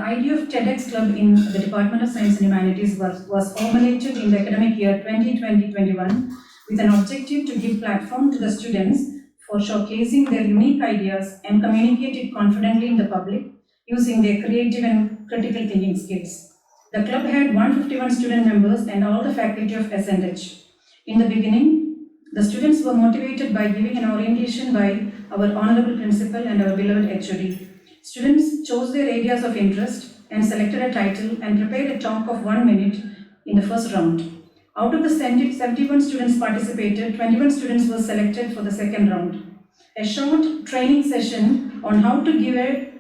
idea of TEDx Club in the Department of Science and Humanities was formulated in the academic year 2020-21 with an objective to give platform to the students for showcasing their unique ideas and communicate it confidently in the public using their creative and critical thinking skills. The club had 151 student members and all the faculty of SNH. In the beginning, the students were motivated by giving an orientation by our honorable principal and our beloved HOD. Students chose their areas of interest and selected a title and prepared a talk of 1 minute in the first round. Out of the 71 students participated, 21 students were selected for the second round. A short training session on how to give a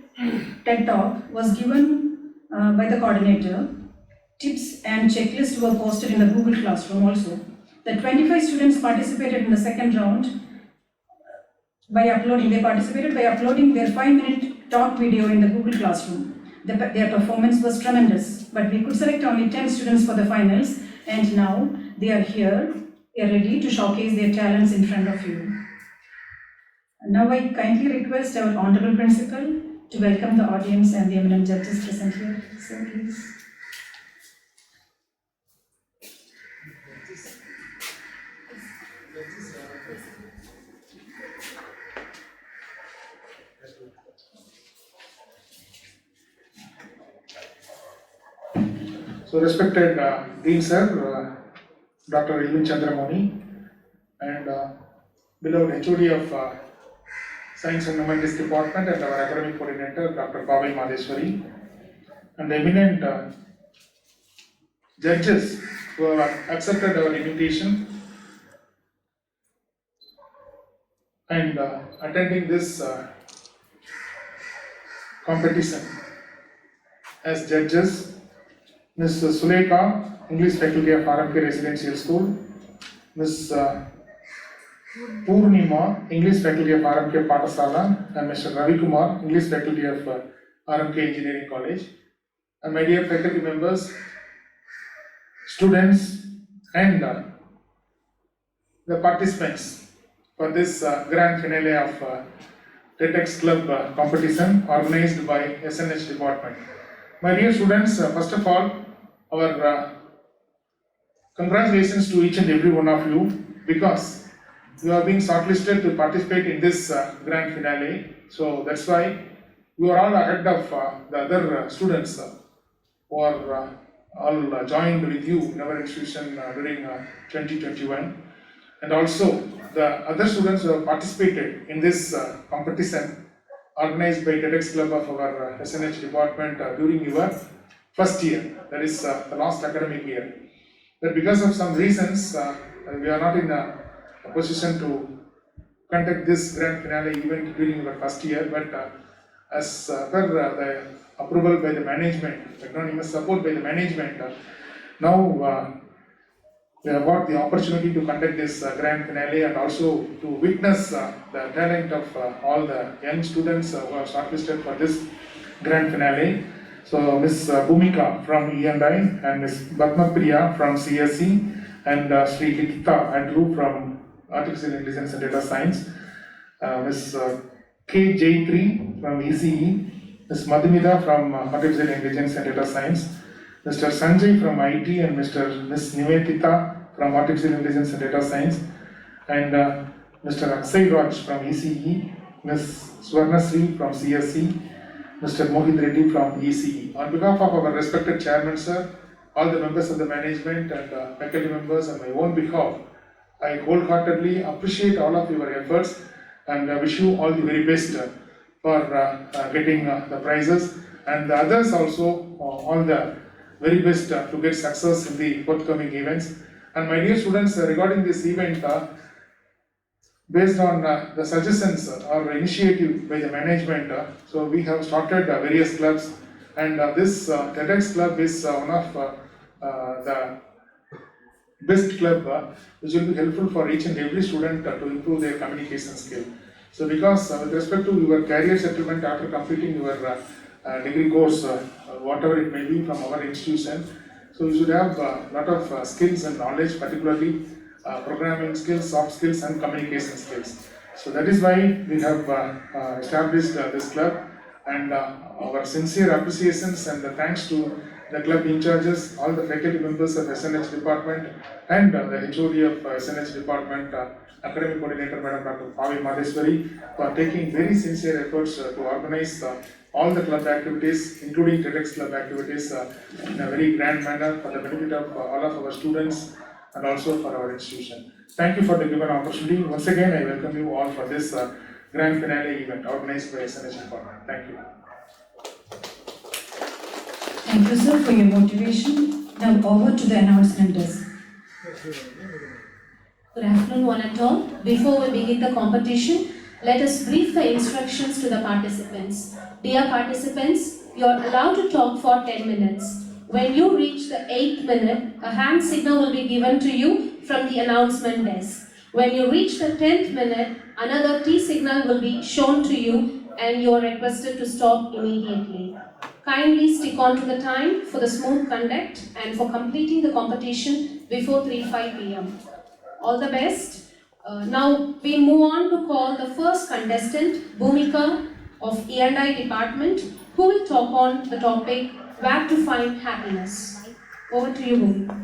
TED talk was given by the coordinator. Tips and checklists were posted in the Google Classroom also. The 25 students participated in the second round by uploading their 5-minute talk video in the Google Classroom. Their performance was tremendous, but we could select only 10 students for the finals, and now they are here, they are ready to showcase their talents in front of you. And now I kindly request our honorable principal to welcome the audience and the eminent judges present here. So please. So respected Dean Sir, Dr. Ilvin Chandramoni, and beloved HOD of Science and Humanities Department and our academic coordinator, Dr. Pavai Madheswari, and the eminent judges who have accepted our invitation and attending this competition as judges. Ms. Sulekha, English Faculty of R.M.K Residential School, Ms. Purnima, English Faculty of R.M.K Patasala, and Mr. Ravi Kumar, English Faculty of R.M.K Engineering College, and my dear faculty members, students, and the participants for this grand finale of TEDx Club competition organized by SNH department. My dear students, first of all, our congratulations to each and every one of you, because you have been shortlisted to participate in this grand finale. So that's why you are all ahead of the other students who are all joined with you in our institution during 2021. And also the other students who have participated in this competition organized by TEDx Club of our SNH department during your first year, that is the last academic year. But because of some reasons, we are not in a position to conduct this grand finale event during your first year, but as per the approval by the management, magnanimous support by the management, now we have got the opportunity to conduct this grand finale and also to witness the talent of all the young students who are shortlisted for this grand finale. So Ms. Bhumika from E&I and Ms. Bhatmapriya from CSE and Sri Likita Andrew from Artificial Intelligence and Data Science, Ms. K. Jaitri from ECE, Ms. Madhumita from Artificial Intelligence and Data Science, Mr. Sanjay from IT and Ms. Nivetita from Artificial Intelligence and Data Science, and Mr. Akshay Raj from ECE, Ms. Swarnasri from CSE, Mr. Mohit Reddy from ECE. On behalf of our respected chairman, sir, all the members of the management and faculty members, and my own behalf, I wholeheartedly appreciate all of your efforts and wish you all the very best for getting the prizes, and the others also all the very best to get success in the forthcoming events. And my dear students, regarding this event, based on the suggestions or initiative by the management, so we have started various clubs, and this TEDx Club is one of the best club which will be helpful for each and every student to improve their communication skill. So because with respect to your career settlement after completing your degree course, whatever it may be from our institution, so you should have a lot of skills and knowledge, particularly programming skills, soft skills and communication skills. So that is why we have established this club, and our sincere appreciations and thanks to the club in charges, all the faculty members of SNH department and the HOD of SNH department, academic coordinator Madam Dr. Pavi Madheswari, for taking very sincere efforts to organize all the club activities, including TEDx club activities, in a very grand manner for the benefit of all of our students and also for our institution. Thank you for the given opportunity. Once again, I welcome you all for this grand finale event organized by SNH department. Thank you. Thank you, sir, for your motivation. Now over to the announcement desk. Good afternoon, one and all. Before we begin the competition, let us brief the instructions to the participants. Dear participants, you are allowed to talk for 10 minutes. When you reach the 8th minute, a hand signal will be given to you from the announcement desk. When you reach the 10th minute, another T signal will be shown to you and you are requested to stop immediately. Kindly stick on to the time for the smooth conduct and for completing the competition before 3:05 p.m. All the best. Now we move on to call the first contestant, Bhumika of E&I department, who will talk on the topic where to find happiness. Over to you, Bhumika.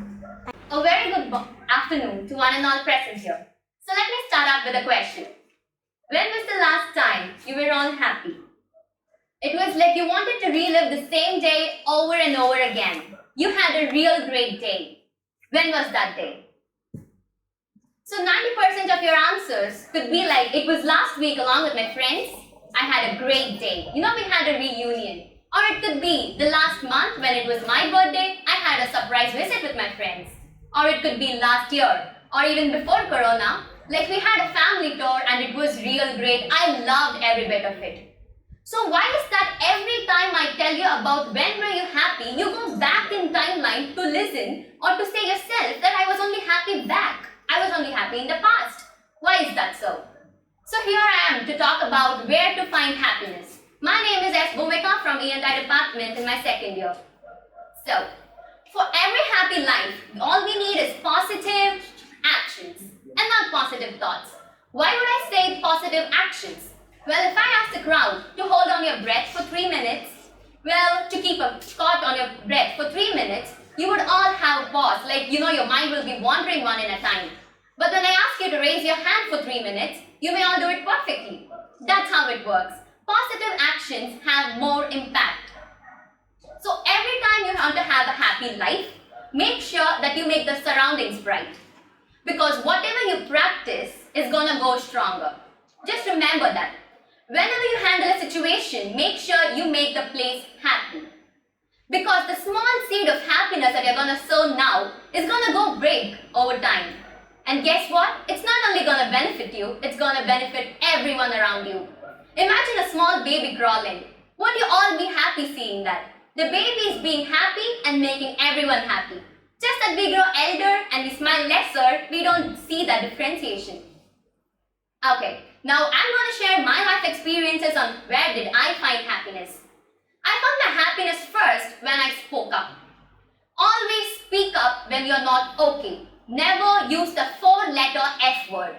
A very good afternoon to one and all present here. So let me start off with a question. When was the last time you were all happy? It was like you wanted to relive the same day over and over again. You had a real great day. When was that day? So 90% of your answers could be like, it was last week along with my friends. I had a great day. We had a reunion. Or it could be the last month when it was my birthday, I had a surprise visit with my friends. Or it could be last year, or even before Corona, like we had a family tour and it was real great. I loved every bit of it. So why is that every time I tell you about when were you happy, you go back in timeline to listen or to say yourself that I was only happy back. I was only happy in the past. Why is that so? So here I am to talk about where to find happiness. My name is S. Bhumika from E&I department in my second year. So, for every happy life, all we need is positive actions and not positive thoughts. Why would I say positive actions? Well, if I asked the crowd to hold on your breath for 3 minutes, well, to keep a thought on your breath for 3 minutes, you would all have a pause, like, your mind will be wandering one in a time. But when I ask you to raise your hand for 3 minutes, you may all do it perfectly. That's how it works. Positive actions have more impact. So every time you want to have a happy life, make sure that you make the surroundings bright. Because whatever you practice is going to go stronger. Just remember that. Whenever you handle a situation, make sure you make the place happy. Because the small seed of happiness that you're going to sow now is going to go big over time. And guess what? It's not only going to benefit you, it's going to benefit everyone around you. Imagine a small baby crawling. Would you all be happy seeing that? The baby is being happy and making everyone happy. Just that we grow elder and we smile lesser, we don't see that differentiation. Okay, now I'm going to share my life experiences on where did I find happiness. I found my happiness first when I spoke up. Always speak up when you're not okay. Never use the 4-letter F word.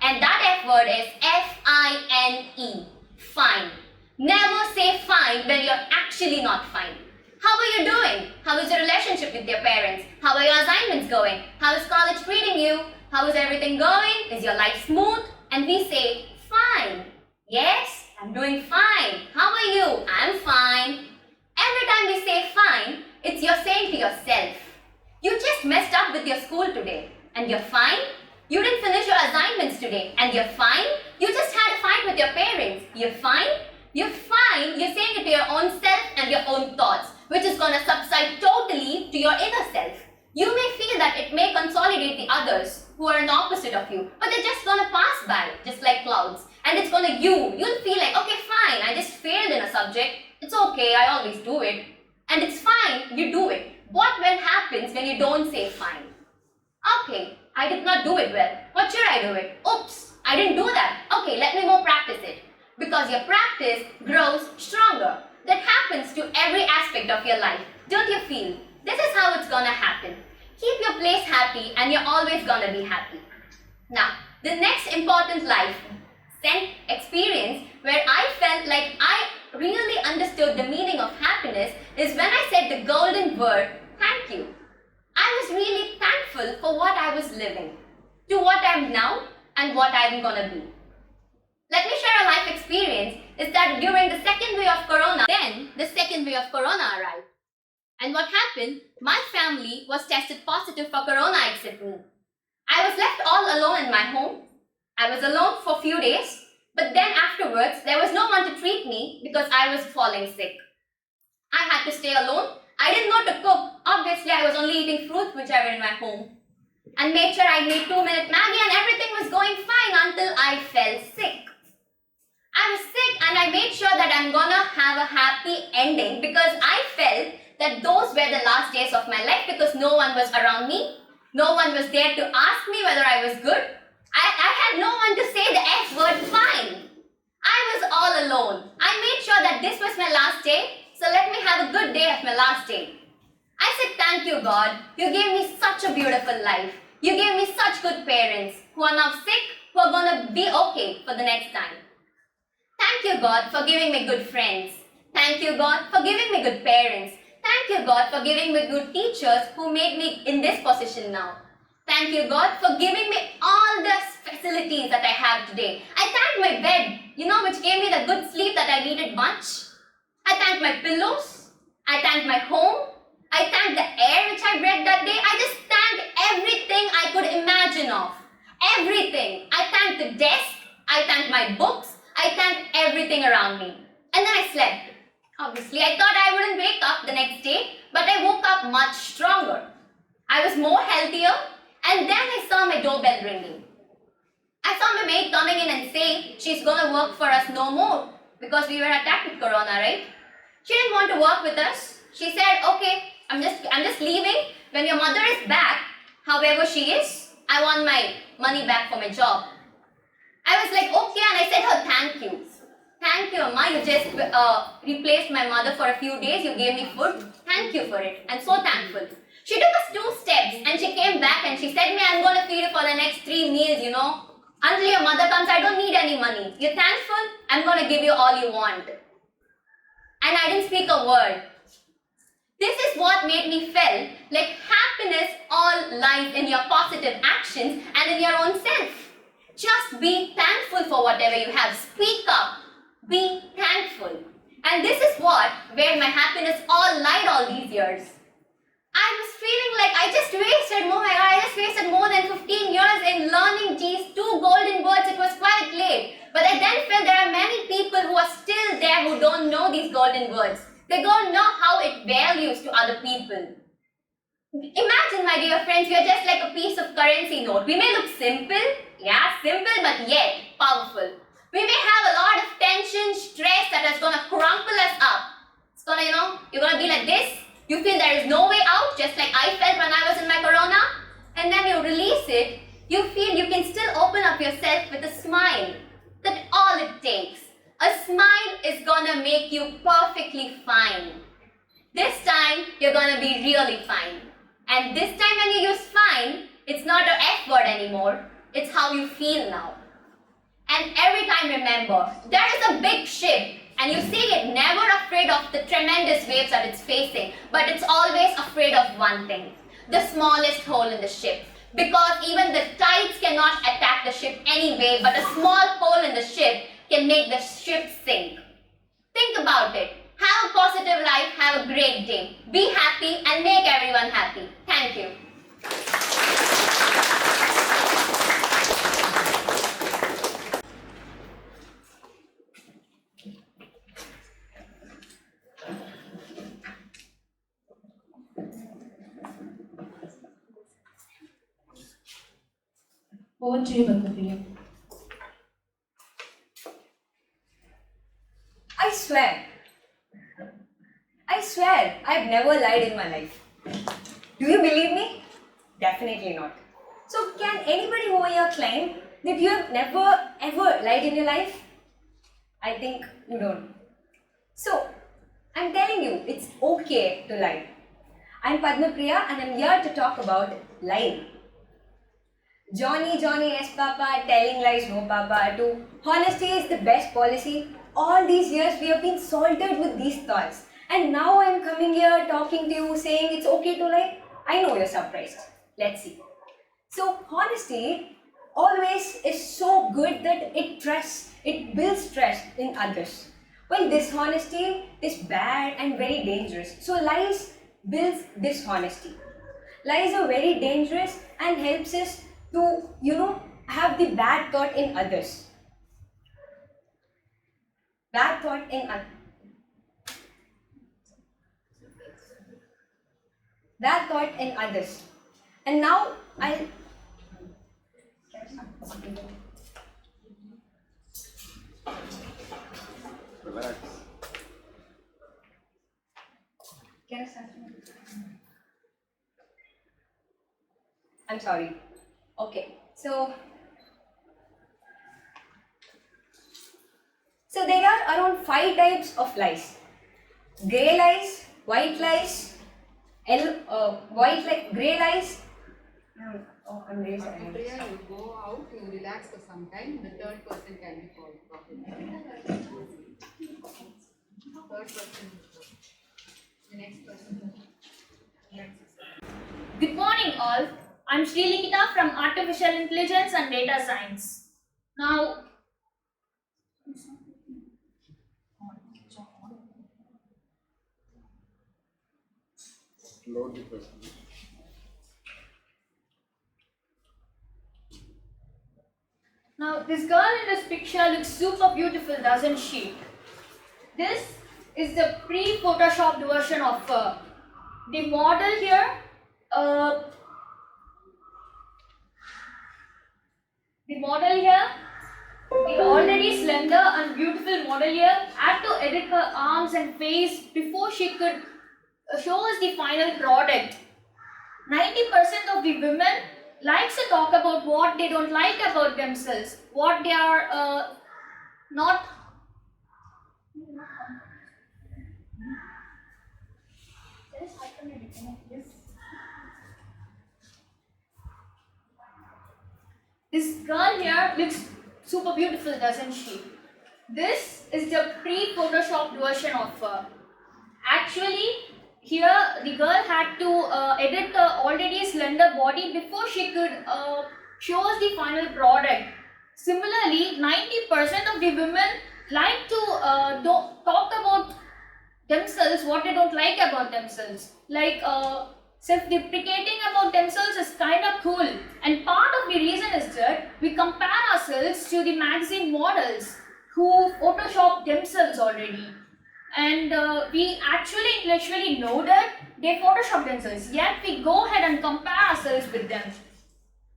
And that F word is F-I-N-E. Fine. Never say fine when you're actually not fine. How are you doing? How is your relationship with your parents? How are your assignments going? How is college treating you? How is everything going? Is your life smooth? And we say, fine. Yes, I'm doing fine. How are you? I'm fine. Every time we say fine, it's you're saying to yourself, you just messed up with your school today and you're fine. You didn't finish your assignments today and you're fine. You just had a fight with your parents. You're fine. You're fine. You're saying it to your own self and your own thoughts, which is going to subside totally to your inner self. You may feel that it may consolidate the others who are an opposite of you, but they're just going to pass by, just like clouds. And it's going to you'll feel like, okay, fine, I just failed in a subject. It's okay, I always do it. And it's fine, you do it. What then happens when you don't say fine? Okay, I did not do it well. What should I do it? Oops, I didn't do that. Okay, let me go practice it. Because your practice grows stronger. That happens to every aspect of your life. Don't you feel? This is how it's gonna happen. Keep your place happy and you're always gonna be happy. Now, the next important life experience where I felt like I really understood the meaning of happiness is when I said the golden word, thank you. I was really thankful for what I was living, to what I am now and what I'm gonna be. Let me share a life experience is that during the second wave of Corona, then the second wave of Corona arrived. And what happened? My family was tested positive for Corona except me. I was left all alone in my home. I was alone for a few days, but then afterwards, there was no one to treat me because I was falling sick. I had to stay alone. I didn't know to cook. Obviously, I was only eating fruits which were in my home. And made sure I made 2-minute Maggie and everything was going fine until I fell sick. I was sick and I made sure that I'm gonna have a happy ending because I felt that those were the last days of my life because no one was around me. No one was there to ask me whether I was good. I had no one to say the F word fine. I was all alone. I made sure that this was my last day, so let me have a good day of my last day. I said, thank you, God. You gave me such a beautiful life. You gave me such good parents who are now sick, who are going to be okay for the next time. Thank you, God, for giving me good friends. Thank you, God, for giving me good parents. Thank you, God, for giving me good teachers who made me in this position now. Thank you, God, for giving me all the facilities that I have today. I thank my bed, which gave me the good sleep that I needed much. I thank my pillows. I thank my home. I thank the air which I breathed that day. I just thank everything I could imagine of. Everything. I thank the desk. I thank my books. I thank everything around me. And then I slept. Obviously, I thought I wouldn't wake up the next day, but I woke up much stronger. I was more healthier, and then I saw my doorbell ringing. I saw my maid coming in and saying she's gonna work for us no more because we were attacked with Corona, right? She didn't want to work with us. She said, okay, I'm just leaving. When your mother is back, however she is, I want my money back for my job. I was like, okay, and I said her thank you. Thank you, Amma. You just replaced my mother for a few days. You gave me food. Thank you for it. I'm so thankful. She took us 2 steps and she came back and she said, me, I'm going to feed you for the next 3 meals, Until your mother comes, I don't need any money. You're thankful? I'm going to give you all you want. And I didn't speak a word. This is what made me feel like happiness all lies in your positive actions and in your own self. Just be thankful for whatever you have. Speak up. Be thankful. And this is where my happiness all lied all these years. I was feeling like I just wasted more than 15 years in learning these 2 golden words. It was quite late. But I then felt there are many people who are still there who don't know these golden words. They don't know how it values to other people. Imagine, my dear friends, we are just like a piece of currency note. We may look simple, but yet powerful. We may have a lot of tension, stress that is going to crumple us up. It's going to, you're going to be like this. You feel there is no way out, just like I felt when I was in my Corona. And then you release it. You feel you can still open up yourself with a smile. That's all it takes. A smile is going to make you perfectly fine. This time, you're going to be really fine. And this time when you use fine, it's not an F word anymore. It's how you feel now. And every time remember, there is a big ship and you see it never afraid of the tremendous waves that it's facing, but it's always afraid of one thing, the smallest hole in the ship. Because even the tides cannot attack the ship anyway, but a small hole in the ship can make the ship sink. Think about it. Have a positive life, have a great day. Be happy and make everyone happy. Thank you. Over to you, Bhattapriya. I swear, I've never lied in my life. Do you believe me? Definitely not. So can anybody over here claim that you have never ever lied in your life? I think you don't. So, I'm telling you, it's okay to lie. I'm Padma Priya and I'm here to talk about lying. Johnny, yes papa, telling lies, no papa, to honesty is the best policy. all these years we have been salted with these thoughts. And now I'm coming here talking to you saying it's okay to lie. I know you're surprised. Let's see. So honesty always is so good that it builds trust in others. While dishonesty is bad and very dangerous. So lies builds dishonesty. Lies are very dangerous and helps us to, have the bad thought in others. Bad thought in others. Bad thought in others. And now I'll Relax. Can I start? I'm sorry. Okay, so there are around 5 types of lies: grey lies, white lies, grey lies. I'm really sorry. Priya, you go out, you relax for some time, the third person can be called properly. Third person, the next person. Good morning, all. I'm Srilikita from Artificial Intelligence and Data Science. Now, Load the person. this girl in this picture looks super beautiful, doesn't she? This is the pre-photoshopped version of her. The model here, the already slender and beautiful model here, had to edit her arms and face before she could show us the final product. 90% of the women likes to talk about what they don't like about themselves, what they are not. This girl here looks super beautiful, doesn't she? This is the pre-photoshopped version of her. Actually, here the girl had to edit the already slender body before she could show us the final product. Similarly, 90% of the women like to talk about themselves, what they don't like about themselves. Like self-deprecating about themselves is kind of cool. And part of the reason is that we compare ourselves to the magazine models who Photoshop themselves already. And we actually intellectually know that they Photoshop themselves, yet we go ahead and compare ourselves with them.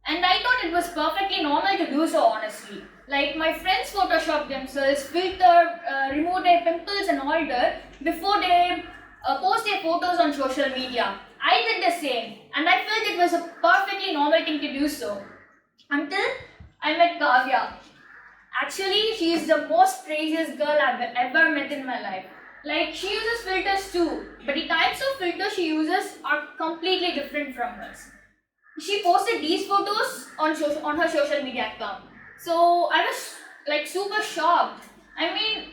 And I thought it was perfectly normal to do so, honestly. Like my friends Photoshop themselves, filter, remove their pimples and all that before they post their photos on social media. I did the same, and I felt it was a perfectly normal thing to do so. Until I met Kavya. Actually, she is the most craziest girl I've ever met in my life. Like, she uses filters too, but the types of filters she uses are completely different from us. She posted these photos on her social media account. So I was like super shocked. I mean,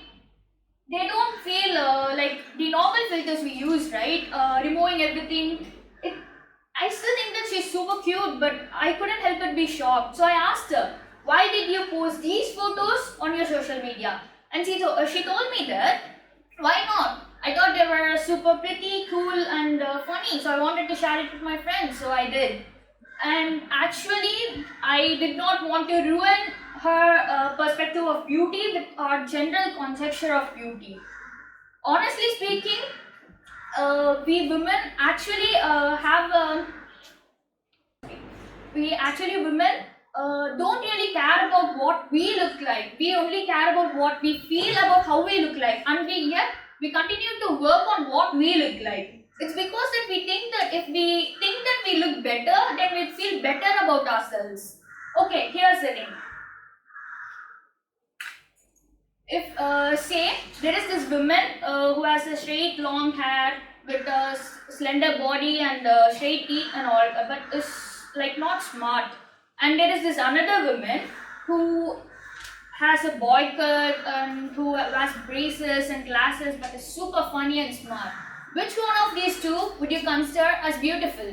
they don't feel like the normal filters we use, right? Removing everything. I still think that she's super cute, but I couldn't help but be shocked. So I asked her, why did you post these photos on your social media? And she told me that, why not? I thought they were super pretty, cool and funny, so I wanted to share it with my friends, so I did. And actually, I did not want to ruin her perspective of beauty with our general conjecture of beauty. Honestly speaking, we women actually don't really care about what we look like. We only care about what we feel about how we look like, and yet we continue to work on what we look like. It's because that we think that if we think that we look better, then we'll feel better about ourselves. Okay, here's the thing. If say there is this woman who has a straight long hair with a slender body and straight teeth and all, but is like not smart, and there is this another woman who has a boy cut and who wears braces and glasses but is super funny and smart. Which one of these two would you consider as beautiful?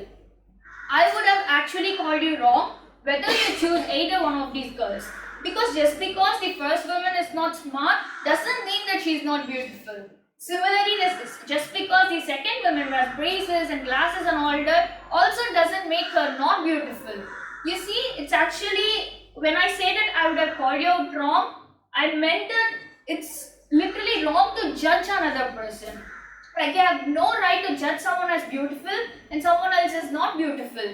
I would have actually called you wrong whether you choose either one of these girls. Because just because the first woman is not smart doesn't mean that she is not beautiful. Similarly, just because the second woman wears braces and glasses and all that also doesn't make her not beautiful. You see, it's actually, when I say that I would have called you out wrong, I meant that it's literally wrong to judge another person. Like, you have no right to judge someone as beautiful and someone else is not beautiful.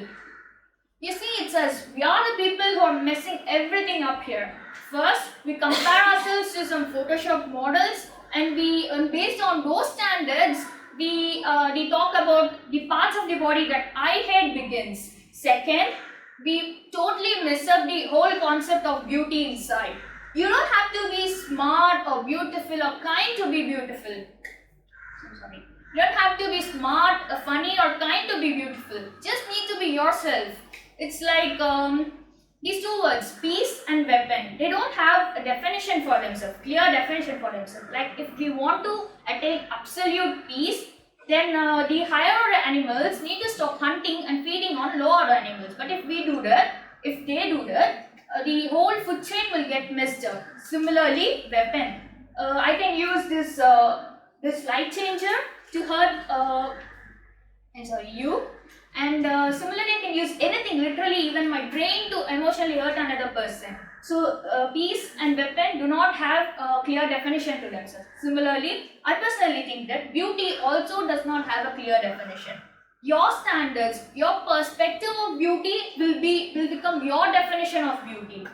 You see, it's us. We are the people who are messing everything up here. First, we compare ourselves to some Photoshop models, and based on those standards, we talk about the parts of the body that I hate begins. Second, we totally miss up the whole concept of beauty inside. You don't have to be smart or beautiful or kind to be beautiful. I'm sorry. You don't have to be smart, funny or kind to be beautiful. Just need to be yourself. It's like these two words, peace and weapon. They don't have a definition for themselves, clear definition for themselves. Like if we want to attain absolute peace, then the higher order animals need to stop hunting and feeding on lower order animals. But if they do that, the whole food chain will get messed up. Similarly, weapon. I can use this light changer to hurt you. And similarly, I can use anything, literally even my brain, to emotionally hurt another person. So peace and weapon do not have a clear definition to themselves. Similarly, I personally think that beauty also does not have a clear definition. Your standards, your perspective of beauty will become your definition of beauty.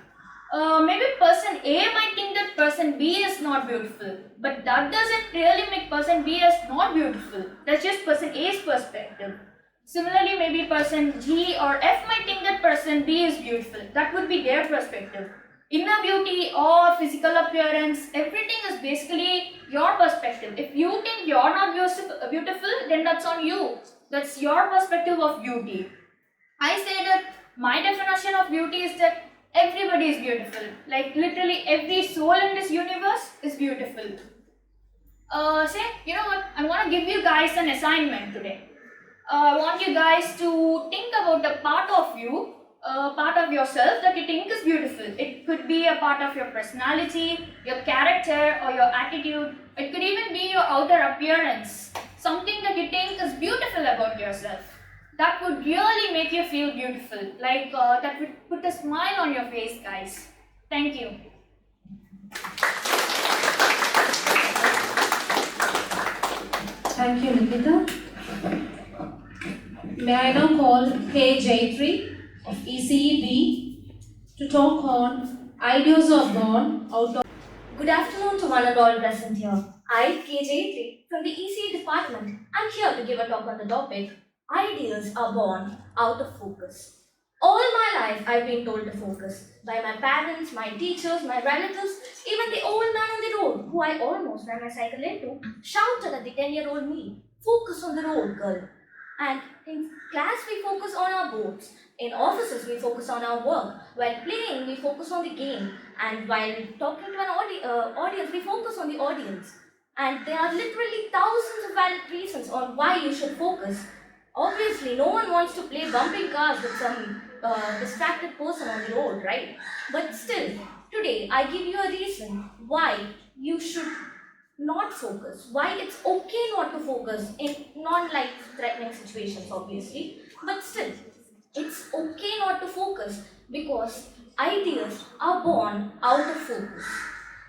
Maybe person A might think that person B is not beautiful, but that doesn't really make person B as not beautiful. That's just person A's perspective. Similarly, maybe person G or F might think that person B is beautiful. That would be their perspective. Inner beauty or physical appearance, everything is basically your perspective. If you think you're not beautiful, then that's on you. That's your perspective of beauty. I say that my definition of beauty is that everybody is beautiful. Like literally every soul in this universe is beautiful. You know what? I'm gonna give you guys an assignment today. I want you guys to think about the part of you, part of yourself that you think is beautiful. It could be a part of your personality, your character, or your attitude. It could even be your outer appearance. Something that you think is beautiful about yourself. That would really make you feel beautiful. Like that would put a smile on your face, guys. Thank you. Thank you, Nikita. May I now call KJ3 of ECEB to talk on ideas are born out of. Good afternoon to one and all present here. I, KJ3 from the ECE department, am here to give a talk on the topic Ideas are born out of focus. All my life I've been told to focus by my parents, my teachers, my relatives, even the old man on the road who I almost ran my cycle into shouted at the 10-year-old me, "Focus on the road, girl." And in class we focus on our boards, in offices we focus on our work, while playing we focus on the game, and while talking to an audience we focus on the audience. And there are literally thousands of valid reasons on why you should focus. Obviously, no one wants to play bumping cars with some distracted person on the road, right? But still, today I give you a reason why you should not focus, why it's okay not to focus in non-life-threatening situations, obviously. But still, it's okay not to focus because ideas are born out of focus.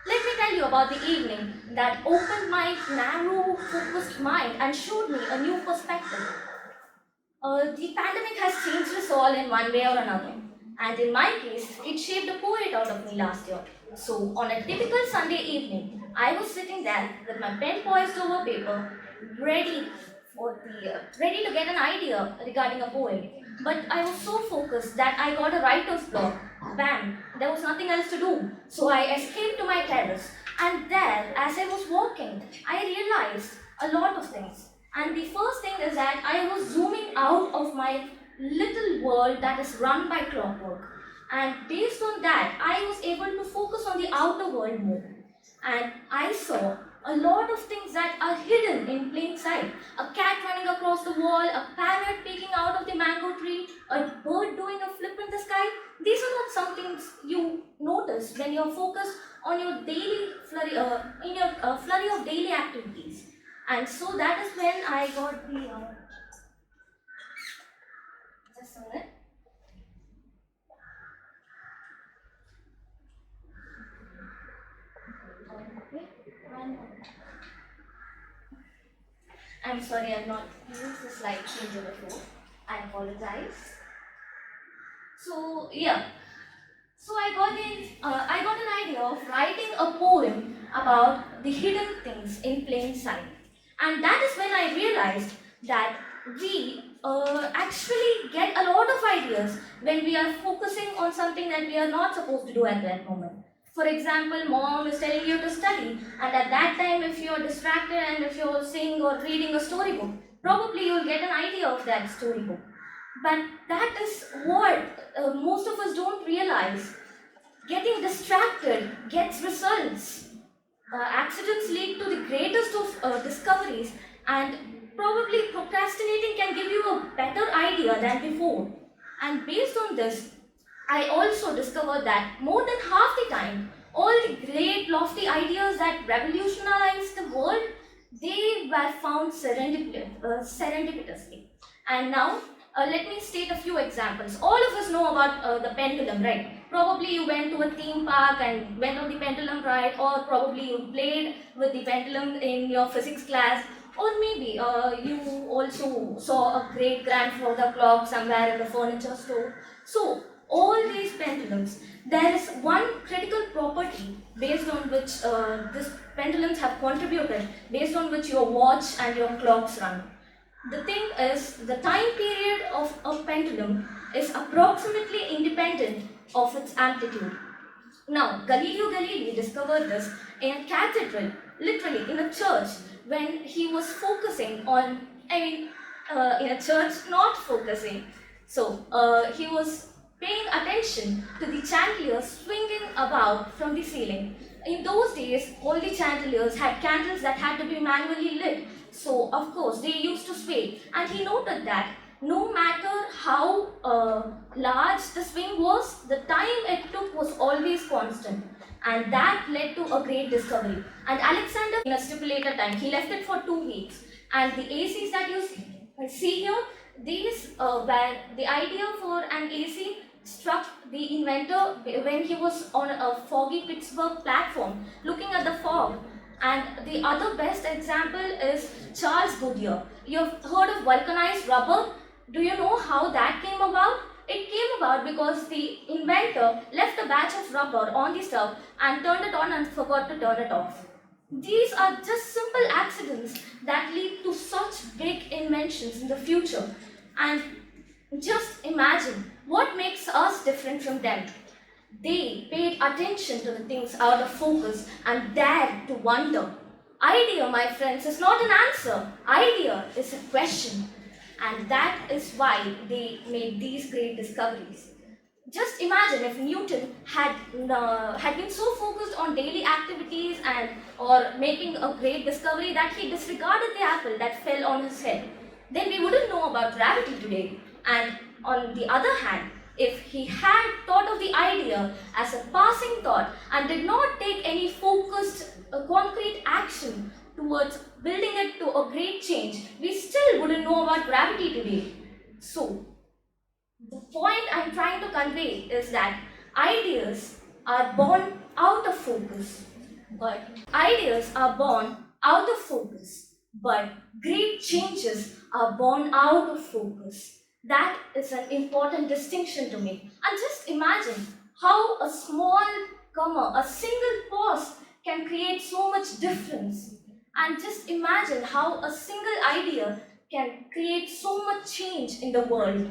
Let me tell you about the evening that opened my narrow, focused mind and showed me a new perspective. The pandemic has changed us all in one way or another. And in my case, it shaped a poet out of me last year. So, on a typical Sunday evening, I was sitting there with my pen poised over paper, ready to get an idea regarding a poem. But I was so focused that I got a writer's block. Bam! There was nothing else to do. So I escaped to my terrace. And there, as I was walking, I realized a lot of things. And the first thing is that I was zooming out of my little world that is run by clockwork. And based on that, I was able to focus on the outer world more. And I saw a lot of things that are hidden in plain sight. A cat running across the wall, a parrot peeking out of the mango tree, a bird doing a flip in the sky. These are not some things you notice when you're focused on your daily flurry, flurry of daily activities. And so that is when I got the, just a minute. Okay. I'm sorry, I've not used the slide changer before. I apologize. So yeah, so I got an idea of writing a poem about the hidden things in plain sight, and that is when I realized that we actually get a lot of ideas when we are focusing on something that we are not supposed to do at that moment. For example, mom is telling you to study, and at that time, if you are distracted and if you're singing or reading a storybook, probably you'll get an idea of that storybook. But that is what most of us don't realize. Getting distracted gets results. Accidents lead to the greatest of discoveries, and probably procrastinating can give you a better idea than before. And based on this, I also discovered that more than half the time, all the great lofty ideas that revolutionized the world, they were found serendipitously. And now, let me state a few examples. All of us know about the pendulum, right? Probably you went to a theme park and went on the pendulum ride, or probably you played with the pendulum in your physics class, or maybe you also saw a great grandfather clock somewhere in the furniture store. So, all these pendulums, there is one critical property based on which these pendulums have contributed, based on which your watch and your clocks run. The thing is, the time period of a pendulum is approximately independent of its amplitude. Now, Galileo Galilei discovered this in a cathedral, literally in a church, when he was focusing on, in a church not focusing. So, he was paying attention to the chandeliers swinging about from the ceiling. In those days, all the chandeliers had candles that had to be manually lit. So, of course, they used to sway. And he noted that no matter how large the swing was, the time it took was always constant. And that led to a great discovery. And Alexander, in a stipulated time, he left it for 2 weeks. And the ACs that you see here, these were the idea for an AC struck the inventor when he was on a foggy Pittsburgh platform looking at the fog. And the other best example is Charles Goodyear. You've heard of vulcanized rubber? Do you know how that came about? It came about because the inventor left a batch of rubber on the stove and turned it on and forgot to turn it off. These are just simple accidents that lead to such big inventions in the future. And just imagine what makes us different from them. They paid attention to the things out of focus and dared to wonder. Idea, my friends, is not an answer. Idea is a question. And that is why they made these great discoveries. Just imagine if Newton had been so focused on daily activities and or making a great discovery that he disregarded the apple that fell on his head. Then we wouldn't know about gravity today. And on the other hand, if he had thought of the idea as a passing thought and did not take any focused, concrete action towards building it to a great change, we still wouldn't know about gravity today. So, the point I'm trying to convey is that ideas are born out of focus, but great changes are born out of focus. That is an important distinction to make. And just imagine how a small comma, a single pause can create so much difference. And just imagine how a single idea can create so much change in the world.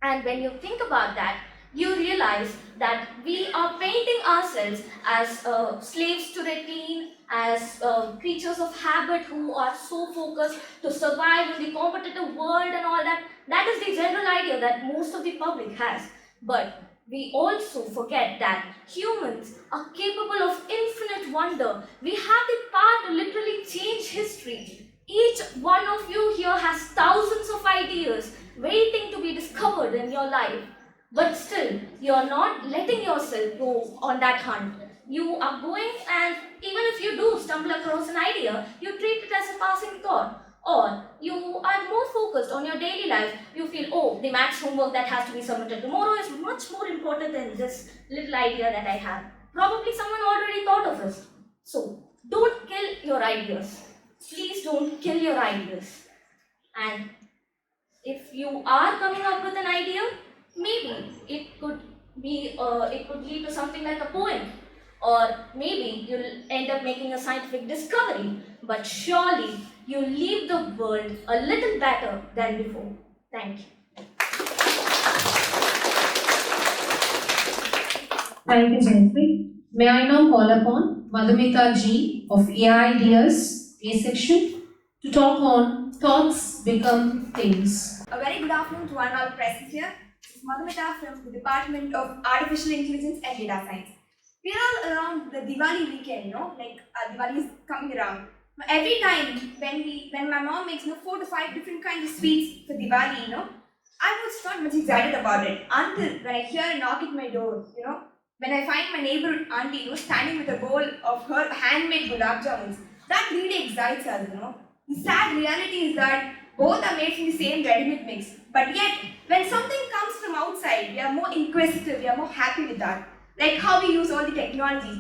And when you think about that, you realize that we are painting ourselves as slaves to routine, as creatures of habit who are so focused to survive in the competitive world and all that. That is the general idea that most of the public has. But we also forget that humans are capable of infinite wonder. We have the power to literally change history. Each one of you here has thousands of ideas waiting to be discovered in your life. But still, you're not letting yourself go on that hunt. You are going, and even if you do stumble across an idea, you treat it as a passing thought. Or you are more focused on your daily life. You feel, oh, the maths homework that has to be submitted tomorrow is much more important than this little idea that I have. Probably someone already thought of it. So, don't kill your ideas. Please don't kill your ideas. And if you are coming up with an idea, maybe it could lead to something like a poem, or maybe you'll end up making a scientific discovery, but surely you'll leave the world a little better than before. Thank you. Thank you, Jeffrey. May I now call upon Madhumita G of AI Ideas A section to talk on Thoughts Become Things. A very good afternoon to one and all present here. This is Madhumita from the Department of Artificial Intelligence and Data Science. We are all around the Diwali weekend, Diwali is coming around. Every time when my mom makes 4 to 5 different kinds of sweets for Diwali, I was not much excited about it until when I hear a knock at my door, when I find my neighbor auntie, standing with a bowl of her handmade gulab jamuns. That really excites us, The sad reality is that both are made from the same ready-made mix. But yet, when something comes from outside, we are more inquisitive, we are more happy with that. Like how we use all the technologies,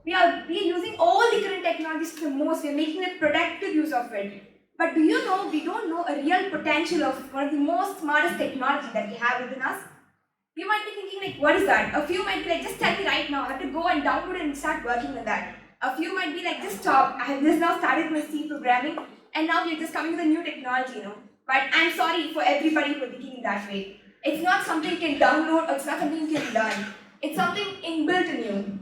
We are using all the current technologies to the most, we are making a productive use of it. But do you know, we don't know a real potential of one of the most smartest technology that we have within us? You might be thinking what is that? A few might be just tell me right now, I have to go and download it and start working with that. A few might be just stop, I have just now started my C programming and now we're just coming with a new technology, But I'm sorry for everybody who are thinking that way. It's not something you can download or it's not something you can learn. It's something inbuilt in you.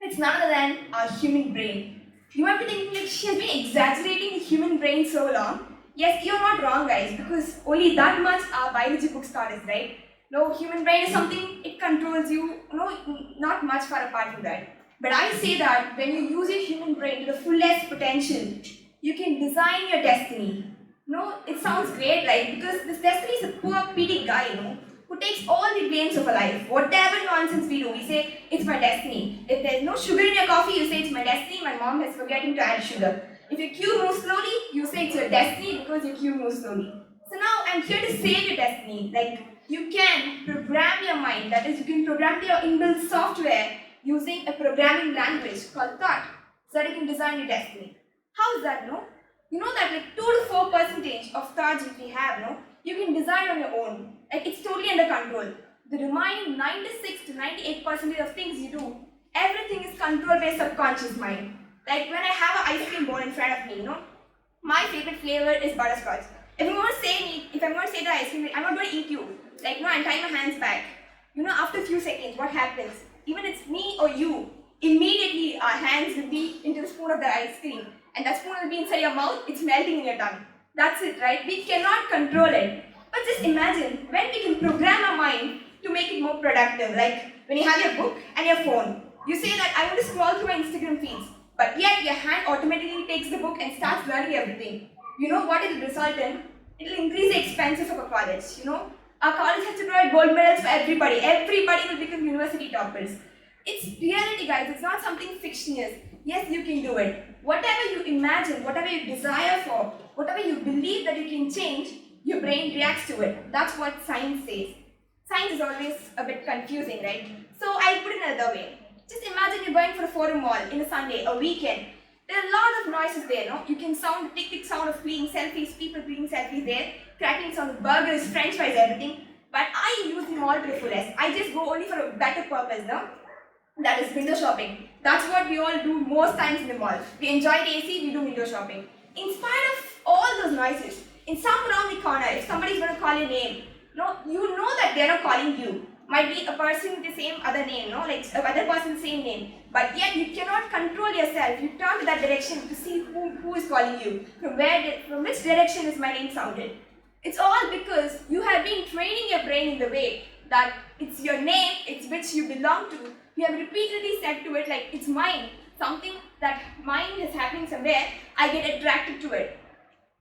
It's none other than our human brain. You might be thinking she has been exaggerating the human brain so long. Yes, you're not wrong guys, because only that much our biology books taught us, right? No, human brain is something, it controls you, not much far apart from that. But I say that when you use your human brain to the fullest potential, you can design your destiny. It sounds great, right? Because this destiny is a poor, petty guy, who takes all the blames of a life. Whatever nonsense we do, we say, it's my destiny. If there's no sugar in your coffee, you say, it's my destiny, my mom is forgetting to add sugar. If your queue moves slowly, you say it's your destiny because your queue moves slowly. So now I'm here to save your destiny. You can program your mind, that is, you can program your inbuilt software using a programming language called thought, so that you can design your destiny. How is that, You know that 2 to 4% of thoughts if we have, you can design on your own. It's totally under control. The remaining 96 to 98% of things you do, everything is controlled by subconscious mind. When I have an ice cream bowl in front of me, my favorite flavor is butterscotch. If I'm going to say the ice cream, I'm not going to eat you. I'm tying my hands back. After a few seconds, what happens? Even it's me or you, immediately our hands will be into the spoon of the ice cream. And that spoon will be inside your mouth, it's melting in your tongue. That's it, right? We cannot control it. But just imagine when we can program our mind to make it more productive. When you have your book and your phone, you say that I want to scroll through my Instagram feeds. But yet your hand automatically takes the book and starts learning everything. You know what it will result in? It will increase the expenses of a college. Our college has to provide gold medals for everybody. Everybody will become university toppers. It's reality, guys. It's not something fictitious. Yes, you can do it. Whatever you imagine, whatever you desire for, whatever you believe that you can change, your brain reacts to it. That's what science says. Science is always a bit confusing, right? So I'll put it another way. Just imagine you're going for a forum mall in a Sunday, a weekend. There are a lot of noises there, You can sound the tick-tick sound of clicking selfies, people clicking selfies there, cracking sound of burgers, french fries, everything. But I use the mall to the fullest. I just go only for a better purpose, That is window shopping. That's what we all do most times in the mall. We enjoy the AC, we do window shopping. In spite of all those noises, in some around the corner, if somebody's going to call your name, you know that they're not calling you. Might be a person with the same other name, other person's same name. But yet you cannot control yourself. You turn to that direction to see who is calling you. From which direction is my name sounded. It's all because you have been training your brain in the way that it's your name, it's which you belong to. You have repeatedly said to it like it's mine, something that mine is happening somewhere, I get attracted to it.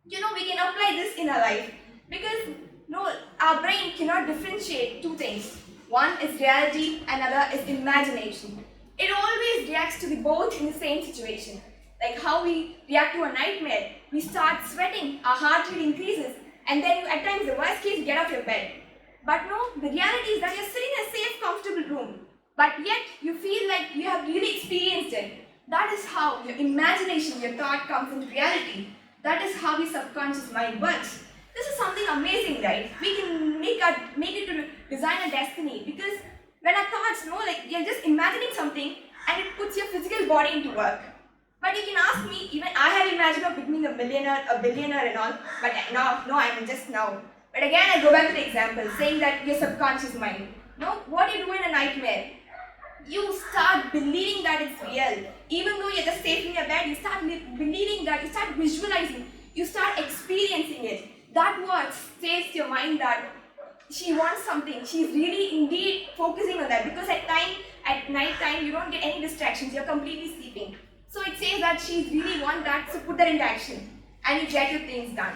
You know, we can apply this in our life because no, our brain cannot differentiate two things. One is reality, another is imagination. It always reacts to the both in the same situation. Like how we react to a nightmare, we start sweating, our heart rate increases, and then at times the worst case you get off your bed. But no, the reality is that you're sitting in a safe, comfortable room, but yet you feel like you have really experienced it. That is how your imagination, your thought comes into reality. That is how your subconscious mind works. This is something amazing, right? We can make it to design a destiny because when our thoughts, you're just imagining something and it puts your physical body into work. But you can ask me, even I have imagined of becoming a millionaire, a billionaire and all, but no, I'm just now. But again, I go back to the example, saying that your subconscious mind. No, what you do in a nightmare, you start believing that it's real. Even though you're just safe in your bed, you start believing that, you start visualizing, you start experiencing it. That what says to your mind that she wants something. She's really indeed focusing on that because at night time, you don't get any distractions. You're completely sleeping. So it says that she really wants that, so put that into action and you get your things done.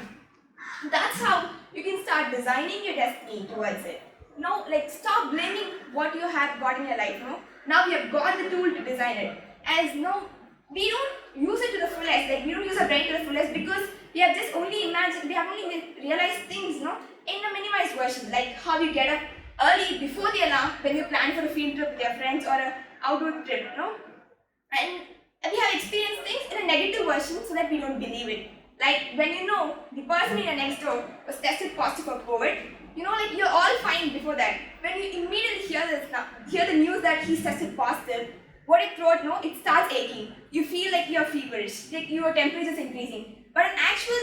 That's how you can start designing your destiny towards it. No, stop blaming what you have got in your life. No, now you have got the tool to design it. As no, we don't use it to the fullest. We don't use our brain to the fullest because we have just only imagined, we have only realized things, in a minimized version. Like how you get up early before the alarm when you plan for a field trip with your friends or an outdoor trip, And we have experienced things in a negative version so that we don't believe it. Like when the person in your next door was tested positive for COVID, you're all fine before that. When you immediately hear the news that he's tested positive, what it throat, it starts aching. You feel like you're feverish, like your temperature is increasing. But in actual,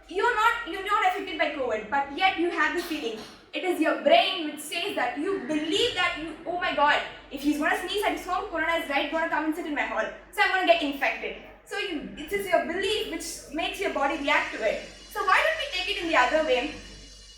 you're not affected by COVID, but yet you have the feeling. It is your brain which says that you believe that oh my god, if he's gonna sneeze at his home, corona is gonna come and sit in my hall, so I'm gonna get infected. So it is your belief which makes your body react to it. So why don't we take it in the other way?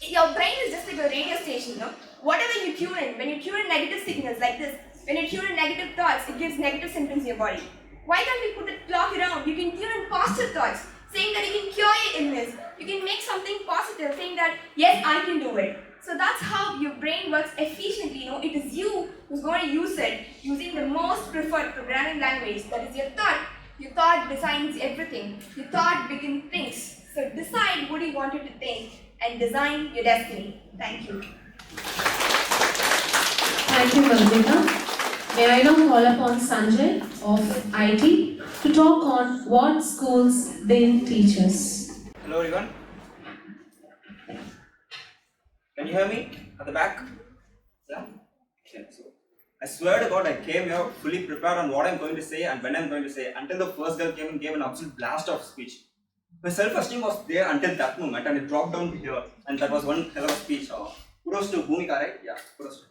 Your brain is just like a radio station, Whatever you tune in, when you tune in negative signals like this, when you tune in negative thoughts, it gives negative symptoms in your body. Why can't we put the clock around? You can tune in positive thoughts, saying that you can cure your illness. You can make something positive, saying that, yes, I can do it. So that's how your brain works efficiently. It is you who's going to use it using the most preferred programming language, that is your thought. Your thought designs everything. Your thought begins things. So decide what you want it to think and design your destiny. Thank you. Thank you, Malvika. May I now call upon Sanjay of IT to talk on what schools didn't teach us. Hello everyone. Can you hear me at the back? Yeah? Okay. So, I swear to God, I came here fully prepared on what I'm going to say and when I'm going to say until the first girl came and gave an absolute blast of speech. My self-esteem was there until that moment and it dropped down to here, and that was one hell of a speech. Kudos to Bhumika, right? Yeah, kudos to her.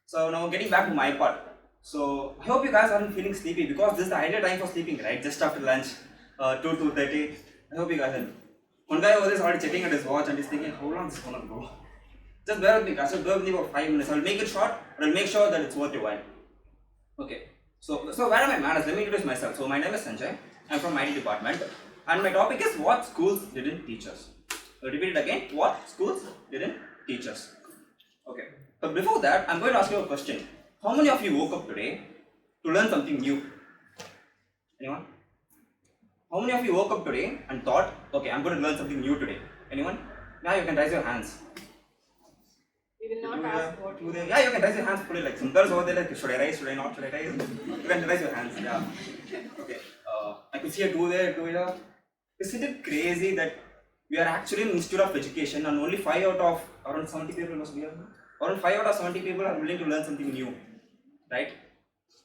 So now getting back to my part. So I hope you guys aren't feeling sleepy because this is the ideal time for sleeping, right? Just after lunch, 2:30. I hope you guys are. One guy over there is already checking at his watch and he's thinking, how long is this gonna go? Just bear with me, guys. Just bear with me for 5 minutes. I'll make it short, but I'll make sure that it's worth your while. Okay. So where am I, man? Let me introduce myself. So my name is Sanjay. I'm from IT department, and my topic is what schools didn't teach us. I'll repeat it again. What schools didn't teach us. Okay. But before that, I'm going to ask you a question. How many of you woke up today to learn something new? Anyone? How many of you woke up today and thought, okay, I'm going to learn something new today? Anyone? Yeah, you can raise your hands. We will not ask what you Yeah, you can raise your hands fully. Like some girls over there, like, should I raise, should I not, should I raise? You can raise your hands, yeah. Okay. I could see a two there, two here. Isn't it crazy that we are actually an institute of education and only 5 out of around 70 people must be here? Around 5 out of 70 people are willing to learn something new, right?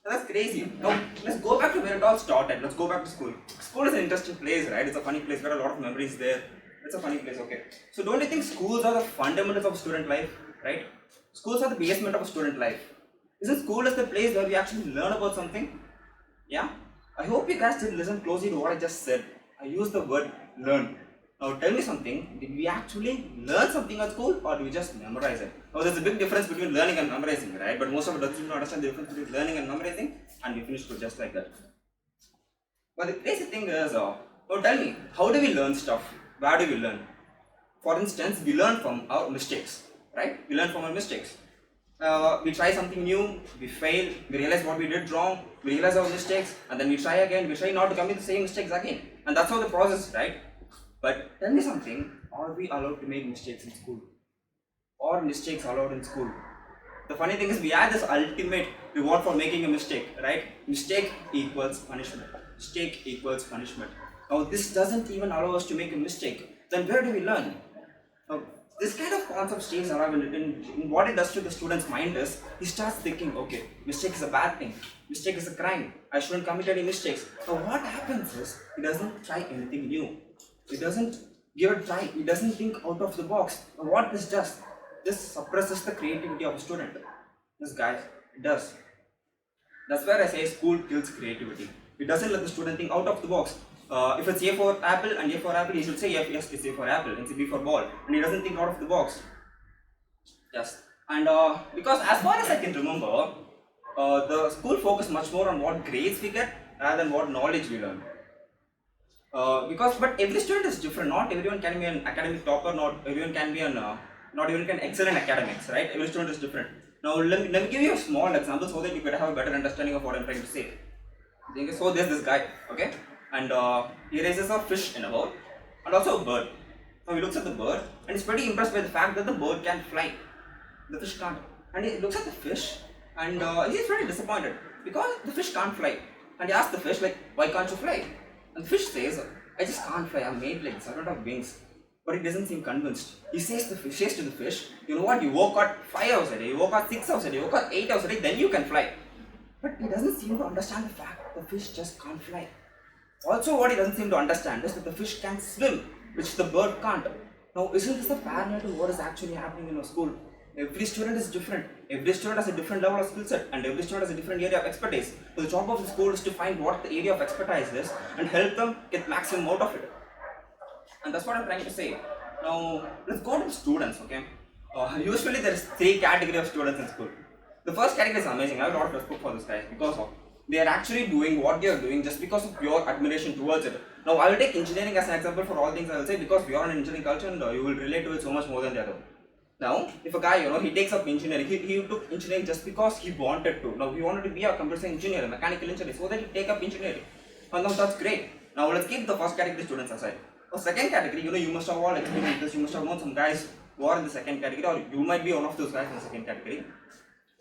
That's crazy. Now, let's go back to where it all started. Let's go back to school. School is an interesting place, right? It's a funny place. There are a lot of memories there. It's a funny place, okay. So don't you think schools are the fundamentals of student life, right? Schools are the basement of student life. Isn't school is the place where we actually learn about something? Yeah? I hope you guys did listen closely to what I just said. I used the word learn. Now tell me something, did we actually learn something at school or do we just memorize it? Now there's a big difference between learning and memorizing, right? But most of us don't seem to understand the difference between learning and memorizing, and we finish school just like that. But the crazy thing is, now tell me, how do we learn stuff? Where do we learn? For instance, we learn from our mistakes, right? We learn from our mistakes. We try something new, we fail, we realize what we did wrong, we realize our mistakes, and then we try again, we try not to commit the same mistakes again. And that's how the process is, right? But tell me something, are we allowed to make mistakes in school? Or mistakes allowed in school? The funny thing is we had this ultimate reward for making a mistake, right? Mistake equals punishment. Mistake equals punishment. Now this doesn't even allow us to make a mistake. Then where do we learn? Now, this kind of concept stays alive in what it does to the student's mind is, he starts thinking, okay, mistake is a bad thing, mistake is a crime, I shouldn't commit any mistakes. Now what happens is, he doesn't try anything new. He doesn't give it a try, he doesn't think out of the box. Now what this does, this suppresses the creativity of a student. This guys, it does. That's where I say school kills creativity. It doesn't let the student think out of the box. If it's A for apple and A for apple, he should say yes, it's A for apple, and it's B for ball, and he doesn't think out of the box. Yes, and because as far as I can remember, the school focused much more on what grades we get rather than what knowledge we learn. But every student is different. Not everyone can be an academic topper. Not everyone can be not everyone can excel in academics, right? Every student is different. Now let me give you a small example so that you could have a better understanding of what I'm trying to say. So there's this guy, okay, and he raises a fish in a bowl and also a bird. Now he looks at the bird and he's pretty impressed by the fact that the bird can fly. The fish can't. And he looks at the fish and he's pretty disappointed because the fish can't fly. And he asks the fish, like, why can't you fly? And the fish says, I just can't fly, I'm made like this, I don't have wings. But he doesn't seem convinced. He says to the fish, you know what, you work out 5 hours a day, you work out 6 hours a day, you work out 8 hours a day, then you can fly. But he doesn't seem to understand the fact the fish just can't fly. Also what he doesn't seem to understand is that the fish can swim, which the bird can't. Now isn't this a parallel to what is actually happening in a school? Every student is different. Every student has a different level of skill set and every student has a different area of expertise. So the job of the school is to find what the area of expertise is and help them get maximum out of it. And that's what I'm trying to say. Now let's go to the students, okay? Usually there is 3 categories of students in school. The first category is amazing. I have a lot of respect for this guys because they are actually doing what they are doing just because of pure admiration towards it. Now I will take engineering as an example for all things I will say because we are an engineering culture and you will relate to it so much more than the other. Now, if a guy, he takes up engineering, he took engineering just because he wanted to. Now, he wanted to be a computer science engineer, a mechanical engineer, so that he take up engineering. And now that's great. Now, let's keep the first category students aside. The second category, you must have all experienced this, you must have known some guys who are in the second category, or you might be one of those guys in the second category.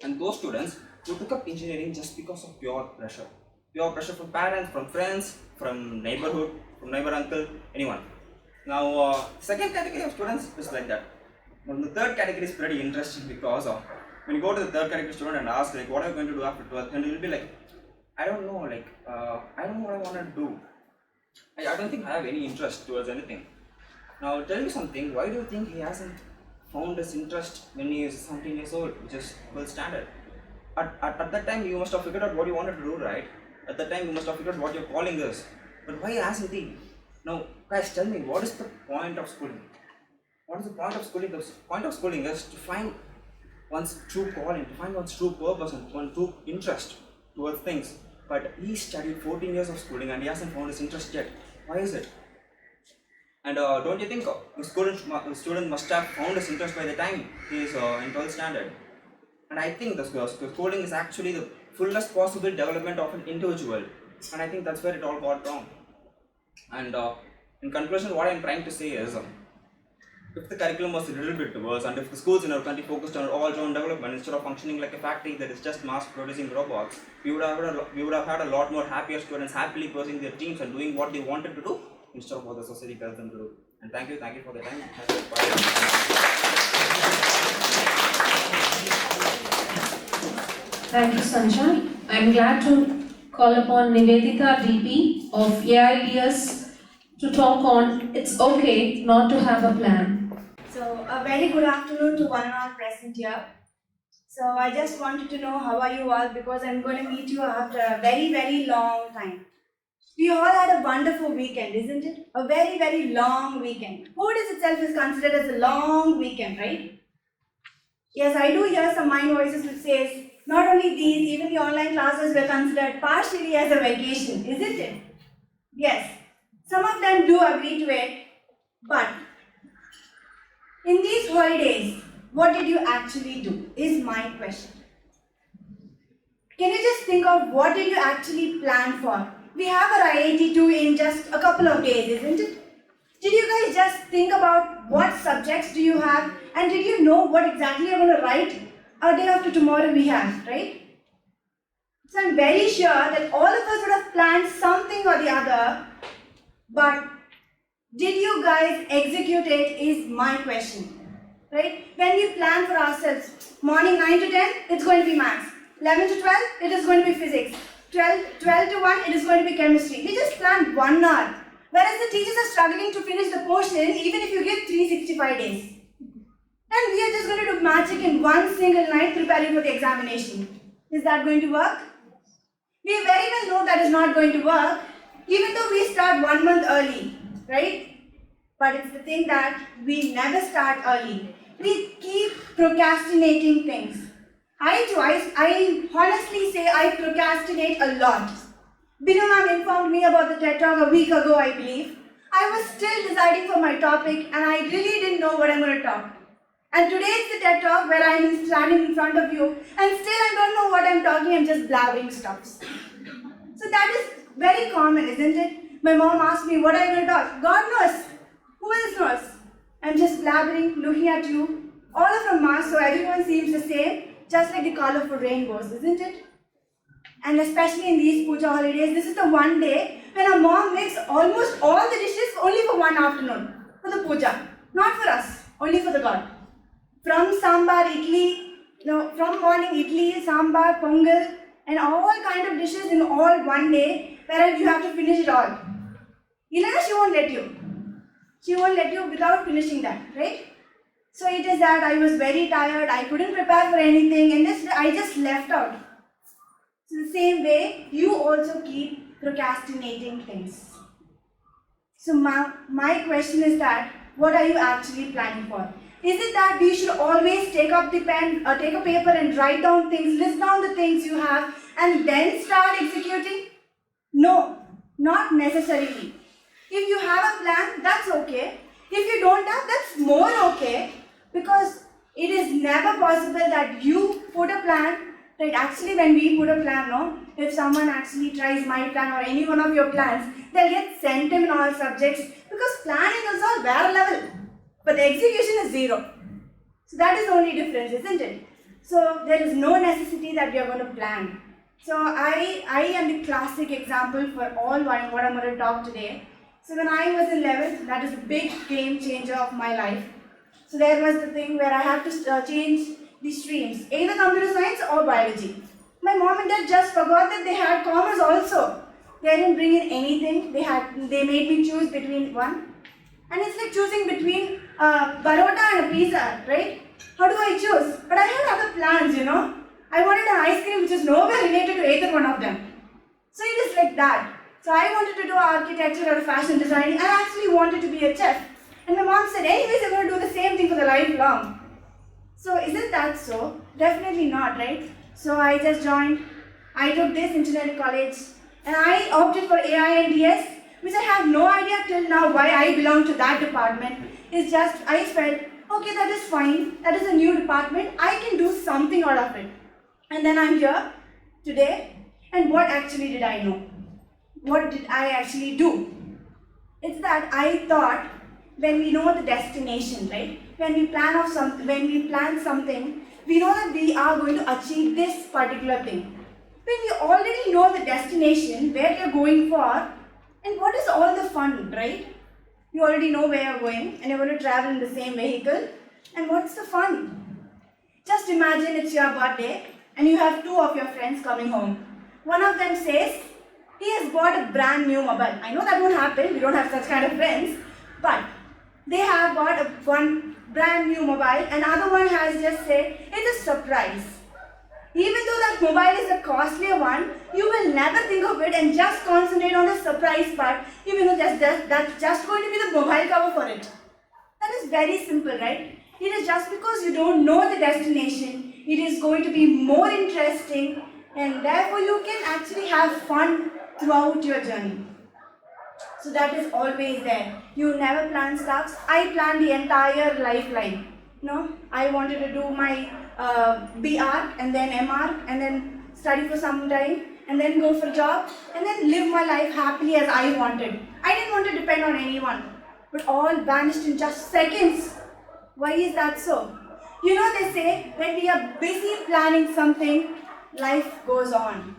And those students who took up engineering just because of pure pressure. Pure pressure from parents, from friends, from neighborhood, from neighbor uncle, anyone. Now, second category of students is like that. Now, the third category is pretty interesting because when you go to the third category student and ask like, what are you going to do after 12th? And you'll be like, I don't know, I don't know what I want to do. I don't think I have any interest towards anything. Now tell me something, why do you think he hasn't found his interest when he is 17 years old, which is well standard? At that time you must have figured out what you wanted to do, right? At that time you must have figured out what your calling is. But why hasn't he? Now guys, tell me, what is the point of schooling? What is the point of schooling? The point of schooling is to find one's true calling, to find one's true purpose and one's true interest towards things. But he studied 14 years of schooling and he hasn't found his interest yet. Why is it? And don't you think the student must have found his interest by the time he is in 12th standard? And I think the schooling is actually the fullest possible development of an individual. And I think that's where it all got wrong. And in conclusion, what I'm trying to say is, if the curriculum was a little bit worse and if the schools in our country focused on all-round development instead of functioning like a factory that is just mass-producing robots, we would have had a lot more happier students happily pursuing their dreams and doing what they wanted to do instead of what the society tells them to do. And thank you for the time. Thank you, Sanjay. I'm glad to call upon Nivedita VP of AIDS to talk on It's Okay Not to Have a Plan. So, a very good afternoon to one and all present here. So, I just wanted to know how are you all because I'm going to meet you after a very, very long time. We all had a wonderful weekend, isn't it? A very, very long weekend. Food itself is considered as a long weekend, right? Yes, I do hear some mind voices which says, not only these, even the online classes were considered partially as a vacation, isn't it? Yes, some of them do agree to it, but in these holidays, what did you actually do, is my question. Can you just think of what did you actually plan for? We have our IIT2 in just a couple of days, isn't it? Did you guys just think about what subjects do you have, and did you know what exactly you're going to write a day after tomorrow we have, right? So I'm very sure that all of us would have planned something or the other, but did you guys execute it is my question, right? When we plan for ourselves, morning 9 to 10, it's going to be maths. 11 to 12, it is going to be physics. 12 to 1, it is going to be chemistry. We just planned 1 hour. Whereas the teachers are struggling to finish the portion even if you give 365 days. And we are just going to do magic in one single night preparing for the examination. Is that going to work? We very well know that is not going to work, even though we start 1 month early, right? But it's the thing that we never start early. We keep procrastinating things. I honestly say I procrastinate a lot. Binu ma'am informed me about the TED Talk a week ago, I believe. I was still deciding for my topic and I really didn't know what I'm going to talk. And today is the TED Talk where I'm standing in front of you and still I don't know what I'm talking, I'm just blabbering stuff. So that is very common, isn't it? My mom asked me, what are you going to talk? God knows. Who else knows? I'm just blabbering, looking at you. All are from Mars, so everyone seems the same, just like the colorful rainbows, isn't it? And especially in these puja holidays, this is the one day when our mom makes almost all the dishes only for one afternoon, for the puja. Not for us, only for the God. From sambar, idli, from morning idli, sambar, pongal, and all kind of dishes in all one day, whereas you have to finish it all. Ilana, she won't let you. She won't let you without finishing that, right? So it is that I was very tired, I couldn't prepare for anything, and I just left out. So the same way, you also keep procrastinating things. So my question is that, what are you actually planning for? Is it that we should always take up the pen, take a paper and write down things, list down the things you have, and then start executing? No, not necessarily. If you have a plan, that's okay. If you don't have, that's more okay. Because it is never possible that you put a plan, right? Actually, when we put a plan, no, if someone actually tries my plan or any one of your plans, they'll get sent in all subjects because planning is all bare level, but the execution is zero. So that is the only difference, isn't it? So there is no necessity that we are going to plan. So I am the classic example for all what I'm going to talk today. So when I was in 11th, that is a big game changer of my life. So there was the thing where I have to change the streams, either computer science or biology. My mom and dad just forgot that they had commerce also. They didn't bring in anything. They made me choose between one. And it's like choosing between parota and a pizza, right? How do I choose? But I had other plans, I wanted an ice cream which is nowhere related to either one of them. So it is like that. So I wanted to do architecture or fashion design. I actually wanted to be a chef. And my mom said, anyways, you're going to do the same thing for the lifelong. So isn't that so? Definitely not, right? So I just joined. I took this engineering college. And I opted for AI and DS, which I have no idea till now why I belong to that department. It's just, I felt, okay, that is fine. That is a new department. I can do something out of it. And then I'm here today. And what actually did I know? What did I actually do? It's that I thought, when we know the destination, right? When we plan something, we know that we are going to achieve this particular thing. When we already know the destination, where you're going for, and what is all the fun, right? You already know where you're going, and you're going to travel in the same vehicle, and what's the fun? Just imagine it's your birthday, and you have 2 of your friends coming home. One of them says, he has bought a brand new mobile. I know that won't happen, we don't have such kind of friends, but they have bought one brand new mobile, and other one has just said, it's a surprise. Even though that mobile is a costlier one, you will never think of it and just concentrate on the surprise part, even though that's just going to be the mobile cover for it. That is very simple, right? It is just because you don't know the destination, it is going to be more interesting, and therefore you can actually have fun throughout your journey. So that is always there. You never plan stuff. I planned the entire lifeline. No, I wanted to do my BR and then MR and then study for some time and then go for a job and then live my life happily as I wanted. I didn't want to depend on anyone, but all vanished in just seconds. Why is that so? You know, they say when we are busy planning something, life goes on.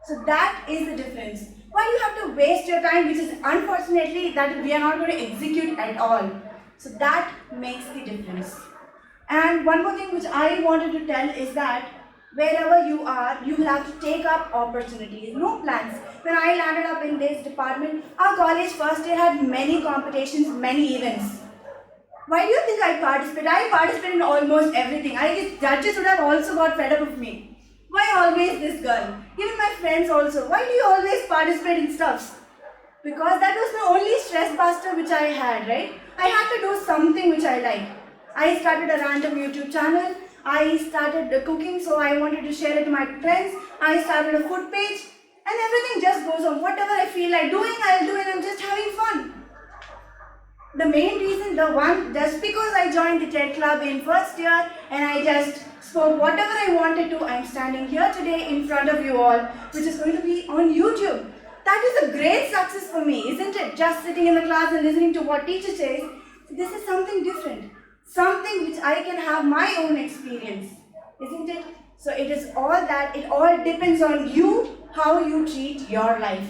So that is the difference. Why do you have to waste your time, which is unfortunately that we are not going to execute at all. So that makes the difference. And one more thing which I wanted to tell is that wherever you are, you will have to take up opportunities, no plans. When I landed up in this department, our college first year had many competitions, many events. Why do you think I participated? I participated in almost everything. I guess judges would have also got fed up with me. Why always this girl? Even my friends also. Why do you always participate in stuffs? Because that was the only stress buster which I had, right? I had to do something which I like. I started a random YouTube channel. I started cooking, so I wanted to share it to my friends. I started a food page. And everything just goes on. Whatever I feel like doing, I'll do it. I'm just having fun. The main reason, just because I joined the TED Club in first year and I just spoke whatever I wanted to, I'm standing here today in front of you all, which is going to be on YouTube. That is a great success for me, isn't it? Just sitting in the class and listening to what teacher says. This is something different. Something which I can have my own experience, isn't it? So it is all that, it all depends on you, how you treat your life.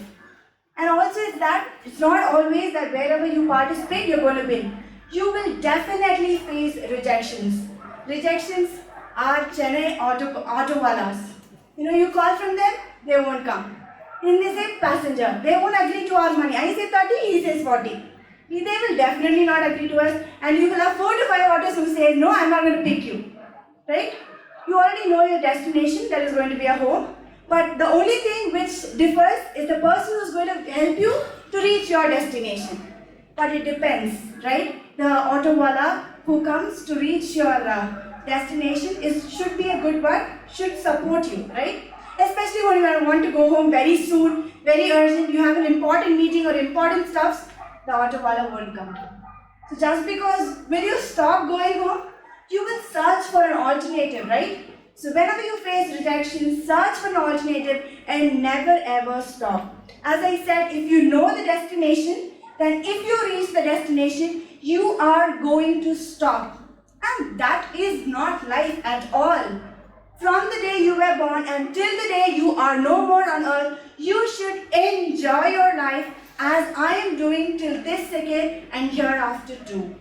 And also it's that, it's not always that wherever you participate, you're going to win. You will definitely face rejections. Rejections are Chennai auto walas. You know, you call from them, they won't come. And they say passenger, they won't agree to our money. I say 30, he says 40. They will definitely not agree to us, and you will have 4 to 5 autos who say, no, I'm not going to pick you. Right? You already know your destination, that is going to be a home. But the only thing which differs is the person who is going to help you to reach your destination. But it depends, right? The auto wala who comes to reach your destination should be a good one, should support you, right? Especially when you want to go home very soon, very urgent, you have an important meeting or important stuff, the auto wala won't come. So just because when you stop going home, you will search for an alternative, right? So whenever you face rejection, search for an alternative and never ever stop. As I said, if you know the destination, then if you reach the destination, you are going to stop. And that is not life at all. From the day you were born until the day you are no more on earth, you should enjoy your life as I am doing till this second and hereafter too.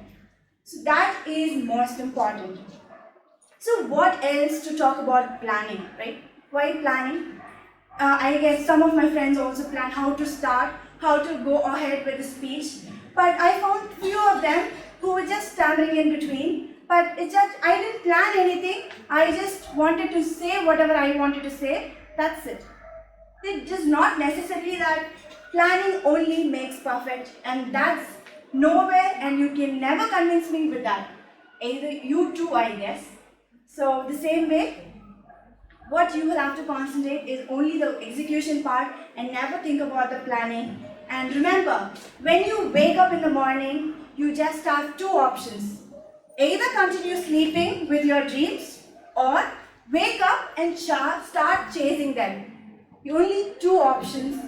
So that is most important. So what else to talk about planning, right? Why planning? I guess some of my friends also plan how to start, how to go ahead with the speech. But I found few of them who were just stammering in between. But it's just, I didn't plan anything. I just wanted to say whatever I wanted to say. That's it. It is not necessarily that planning only makes perfect. And that's nowhere, and you can never convince me with that. Either you too, I guess. So the same way, what you will have to concentrate is only the execution part and never think about the planning. And remember, when you wake up in the morning, you just have 2 options. Either continue sleeping with your dreams or wake up and start chasing them. Only 2 options,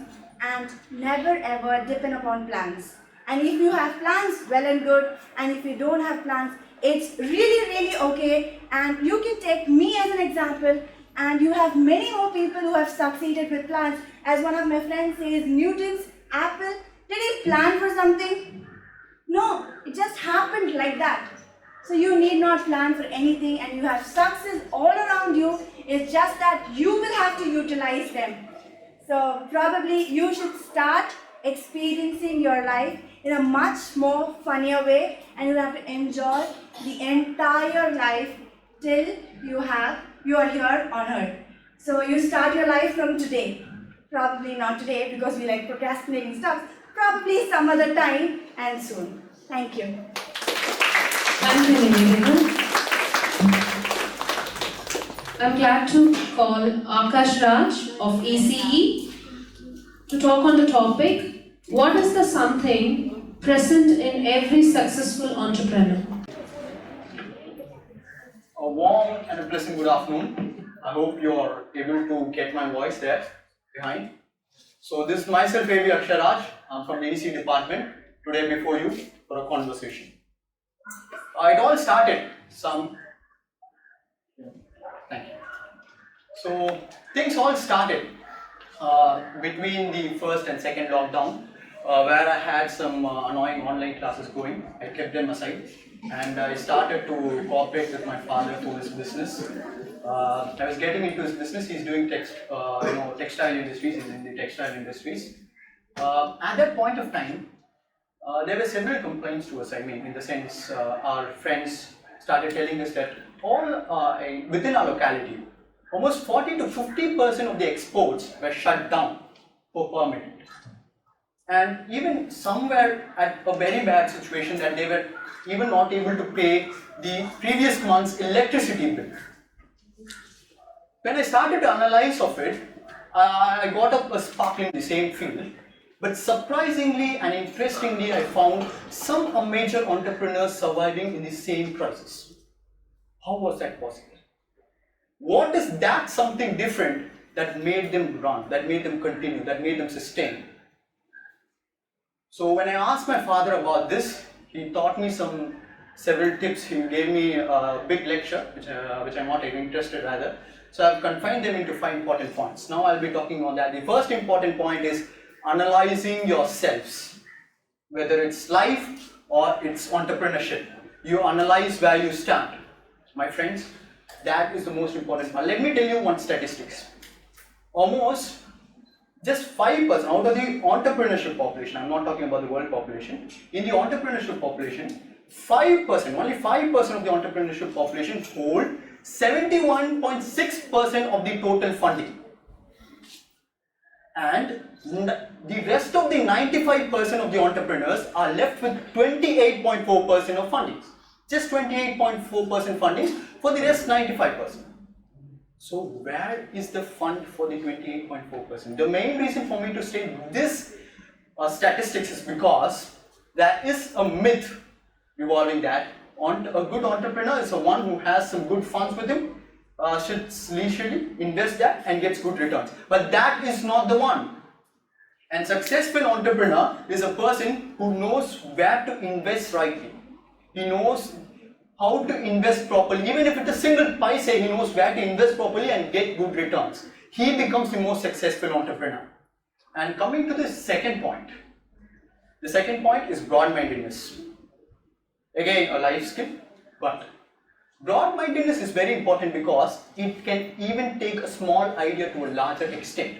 and never ever depend upon plans. And if you have plans, well and good. And if you don't have plans, it's really okay, and you can take me as an example, and you have many more people who have succeeded with plans. As one of my friends says, Newton's apple, did he plan for something? No, it just happened like that. So you need not plan for anything, and you have success all around you. It's just that you will have to utilize them. So probably you should start experiencing your life in a much more funnier way, and you'll have to enjoy the entire life till you are here on earth. So you start your life from today. Probably not today because we like procrastinating stuff. Probably some other time and soon. Thank you. Thank you, Nivedita. I'm glad to call Akash Raj of ECE to talk on the topic, what is the something present in every successful entrepreneur? A warm and a pleasant good afternoon. I hope you're able to get my voice there behind. So this is myself, A.V. Aksharaj. I'm from the EC department today before you for a conversation. It all started Thank you. So things all started between the first and second lockdown, where I had some annoying online classes going. I kept them aside and I started to cooperate with my father for his business. I was getting into his business. He's doing textile industries. He's in the textile industries. At that point of time, there were several complaints to us. I mean, in the sense, our friends started telling us that within our locality, almost 40 to 50% of the exports were shut down for permanent. And even some were at a very bad situation that they were even not able to pay the previous month's electricity bill. When I started to analyze of it, I got up a spark in the same field. But surprisingly and interestingly, I found some major entrepreneurs surviving in the same crisis. How was that possible? What is that something different that made them run, that made them continue, that made them sustain? So when I asked my father about this, he taught me several tips. He gave me a big lecture, which I'm not even interested rather. So I've confined them into 5 important points. Now I'll be talking on that. The first important point is analyzing yourselves, whether it's life or it's entrepreneurship. You analyze where you stand. My friends, that is the most important part. Let me tell you one statistics. Almost just 5% out of the entrepreneurship population, I'm not talking about the world population, in the entrepreneurship population, 5%, only 5% of the entrepreneurship population hold 71.6% of the total funding. And the rest of the 95% of the entrepreneurs are left with 28.4% of fundings. Just 28.4% fundings for the rest 95%. So where is the fund for the 28.4%? The main reason for me to state this statistics is because there is a myth revolving that a good entrepreneur is the one who has some good funds with him, should leisurely invest that and gets good returns. But that is not the one. And successful entrepreneur is a person who knows where to invest rightly. He knows how to invest properly. Even if it's a single paise, he knows where to invest properly and get good returns. He becomes the most successful entrepreneur. And coming to the second point. The second point is broad-mindedness. Again, a life skill, but broad-mindedness is very important because it can even take a small idea to a larger extent.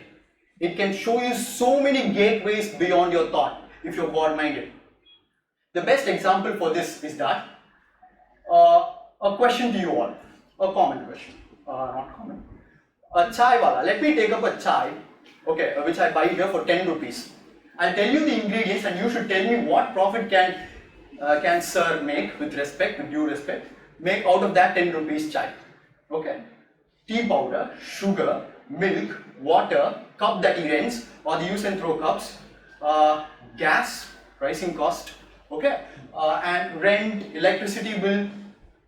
It can show you so many gateways beyond your thought if you're broad-minded. The best example for this is that a question to you all, a common question, not common. A chai wala, let me take up a chai, okay, which I buy here for 10 rupees. I'll tell you the ingredients and you should tell me what profit can sir make with due respect, make out of that 10 rupees chai. Okay. Tea powder, sugar, milk, water, cup that he rents or the use and throw cups, gas, pricing cost, okay, and rent, electricity bill.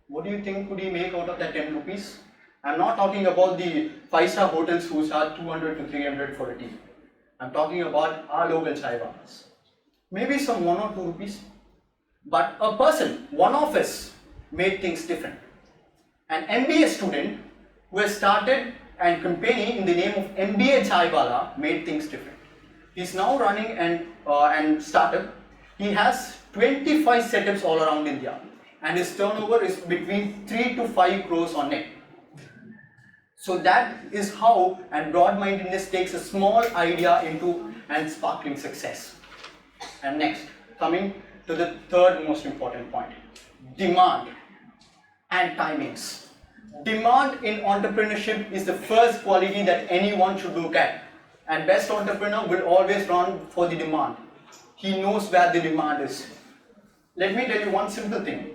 What do you think could he make out of that 10 rupees? I'm not talking about the 5-star hotels who charge 200 to 300 for a tea. I'm talking about our local chai bars. Maybe some 1 or 2 rupees. But a person, one of us, made things different. An MBA student who has started and campaigning in the name of MBA Chai Wala made things different. He's now running and startup. He has 25 setups all around India and his turnover is between 3 to 5 crores on net. So that is how and broad-mindedness takes a small idea into and sparkling success. And next, coming to the third most important point, demand and timings. Demand in entrepreneurship is the first quality that anyone should look at. And best entrepreneur will always run for the demand. He knows where the demand is. Let me tell you one simple thing.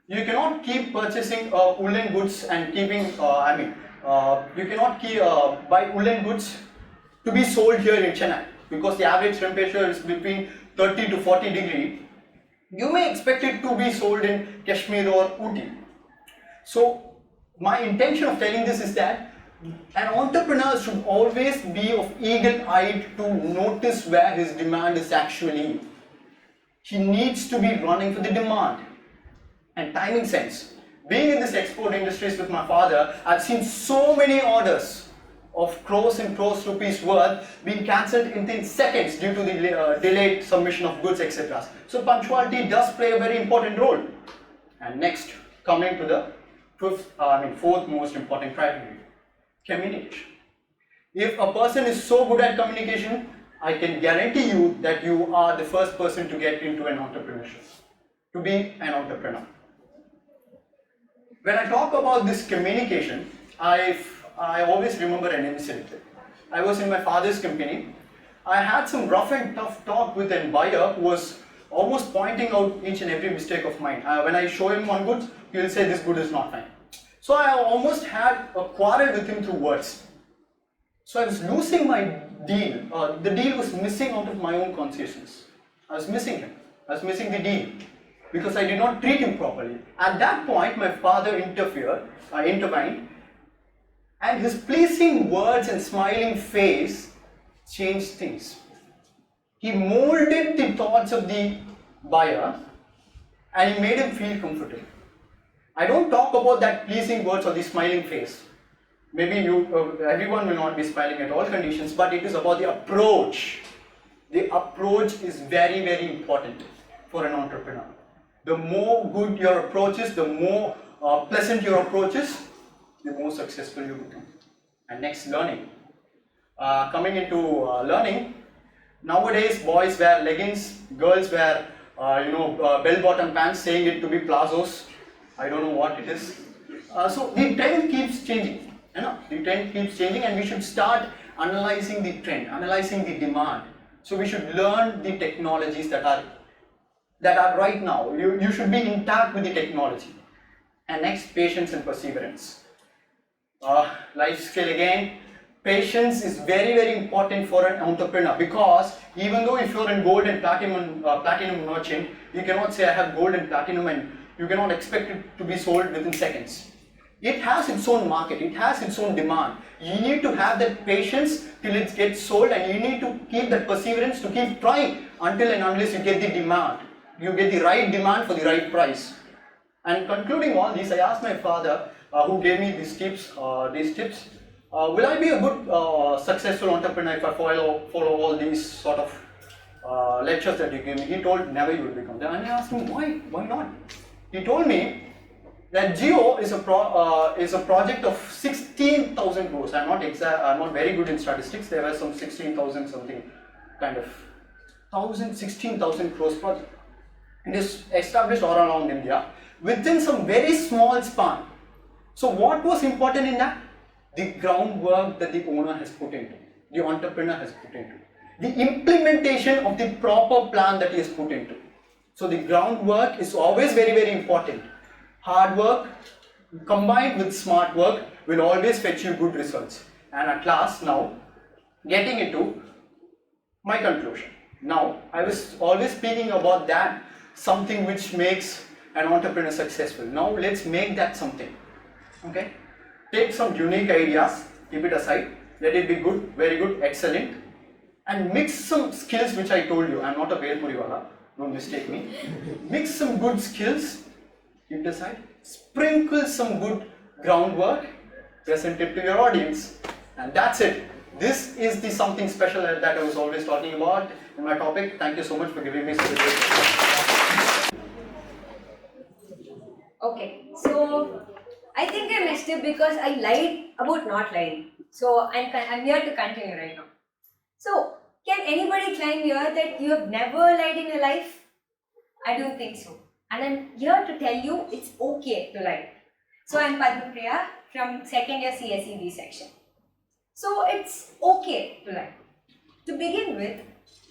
You cannot keep purchasing woolen goods and keeping, you cannot keep, buy woolen goods to be sold here in Chennai because the average temperature is between 30 to 40 degree. You may expect it to be sold in Kashmir or Ooty. So my intention of telling this is that an entrepreneur should always be of eagle-eyed to notice where his demand is actually. He needs to be running for the demand and timing sense. Being in this export industries with my father, I've seen so many orders of crores and crores rupees worth being cancelled in seconds due to the delayed submission of goods, etc. So punctuality does play a very important role. And next, coming to the fourth most important criteria, communication. If a person is so good at communication, I can guarantee you that you are the first person to get into an entrepreneurship, to be an entrepreneur. When I talk about this communication, I always remember an incident. I was in my father's company. I had some rough and tough talk with a buyer who was almost pointing out each and every mistake of mine. When I show him one good, he will say this good is not fine. So I almost had a quarrel with him through words. So I was losing my deal. The deal was missing out of my own consciousness. I was missing him. I was missing the deal because I did not treat him properly. At that point, my father intervened, and his pleasing words and smiling face changed things. He molded the thoughts of the buyer and he made him feel comfortable. I don't talk about that pleasing words or the smiling face. Maybe everyone will not be smiling at all conditions, but it is about the approach. The approach is very, very important for an entrepreneur. The more good your approach is, the more pleasant your approach is, the more successful you become. And next, learning. Coming into learning, nowadays boys wear leggings, girls wear bell-bottom pants, saying it to be plazos. I don't know what it is. So the trend keeps changing. The trend keeps changing, and we should start analyzing the trend, analyzing the demand. So we should learn the technologies that are right now. You should be intact with the technology. And next, patience and perseverance. Life skill again. Patience is very, very important for an entrepreneur, because even though if you're in gold and platinum merchant, you cannot say I have gold and platinum and you cannot expect it to be sold within seconds. It has its own market, it has its own demand. You need to have that patience till it gets sold, and you need to keep that perseverance to keep trying until and unless you get the demand. You get the right demand for the right price. And concluding all this, I asked my father, who gave me these tips, will I be a good successful entrepreneur if I follow all these sort of lectures that you give me? He told, never you will become that. And I asked him, why not? He told me that Geo is a project of 16,000 crores. I'm not very good in statistics. There were some 16,000 something kind of 16,000 crores project. It is established all around India within some very small span. So what was important in that? The groundwork that the owner has put into, the entrepreneur has put into, the implementation of the proper plan that he has put into. So the groundwork is always very, very important. Hard work combined with smart work will always fetch you good results. And at last, now getting into my conclusion. Now, I was always speaking about that something which makes an entrepreneur successful. Now let's make that something. Okay? Take some unique ideas, keep it aside, let it be good, very good, excellent, and mix some skills which I told you. I'm not a Bel Puri wala, don't mistake me. Mix some good skills, keep it aside, sprinkle some good groundwork, present it to your audience, and that's it. This is the something special that I was always talking about in my topic. Thank you so much for giving me such a great time. Okay, so I think I messed up because I lied about not lying. So I'm here to continue right now. So can anybody claim here that you have never lied in your life? I don't think so. And I'm here to tell you it's okay to lie. So I'm Padma Priya from second year CSEB section. So it's okay to lie. To begin with,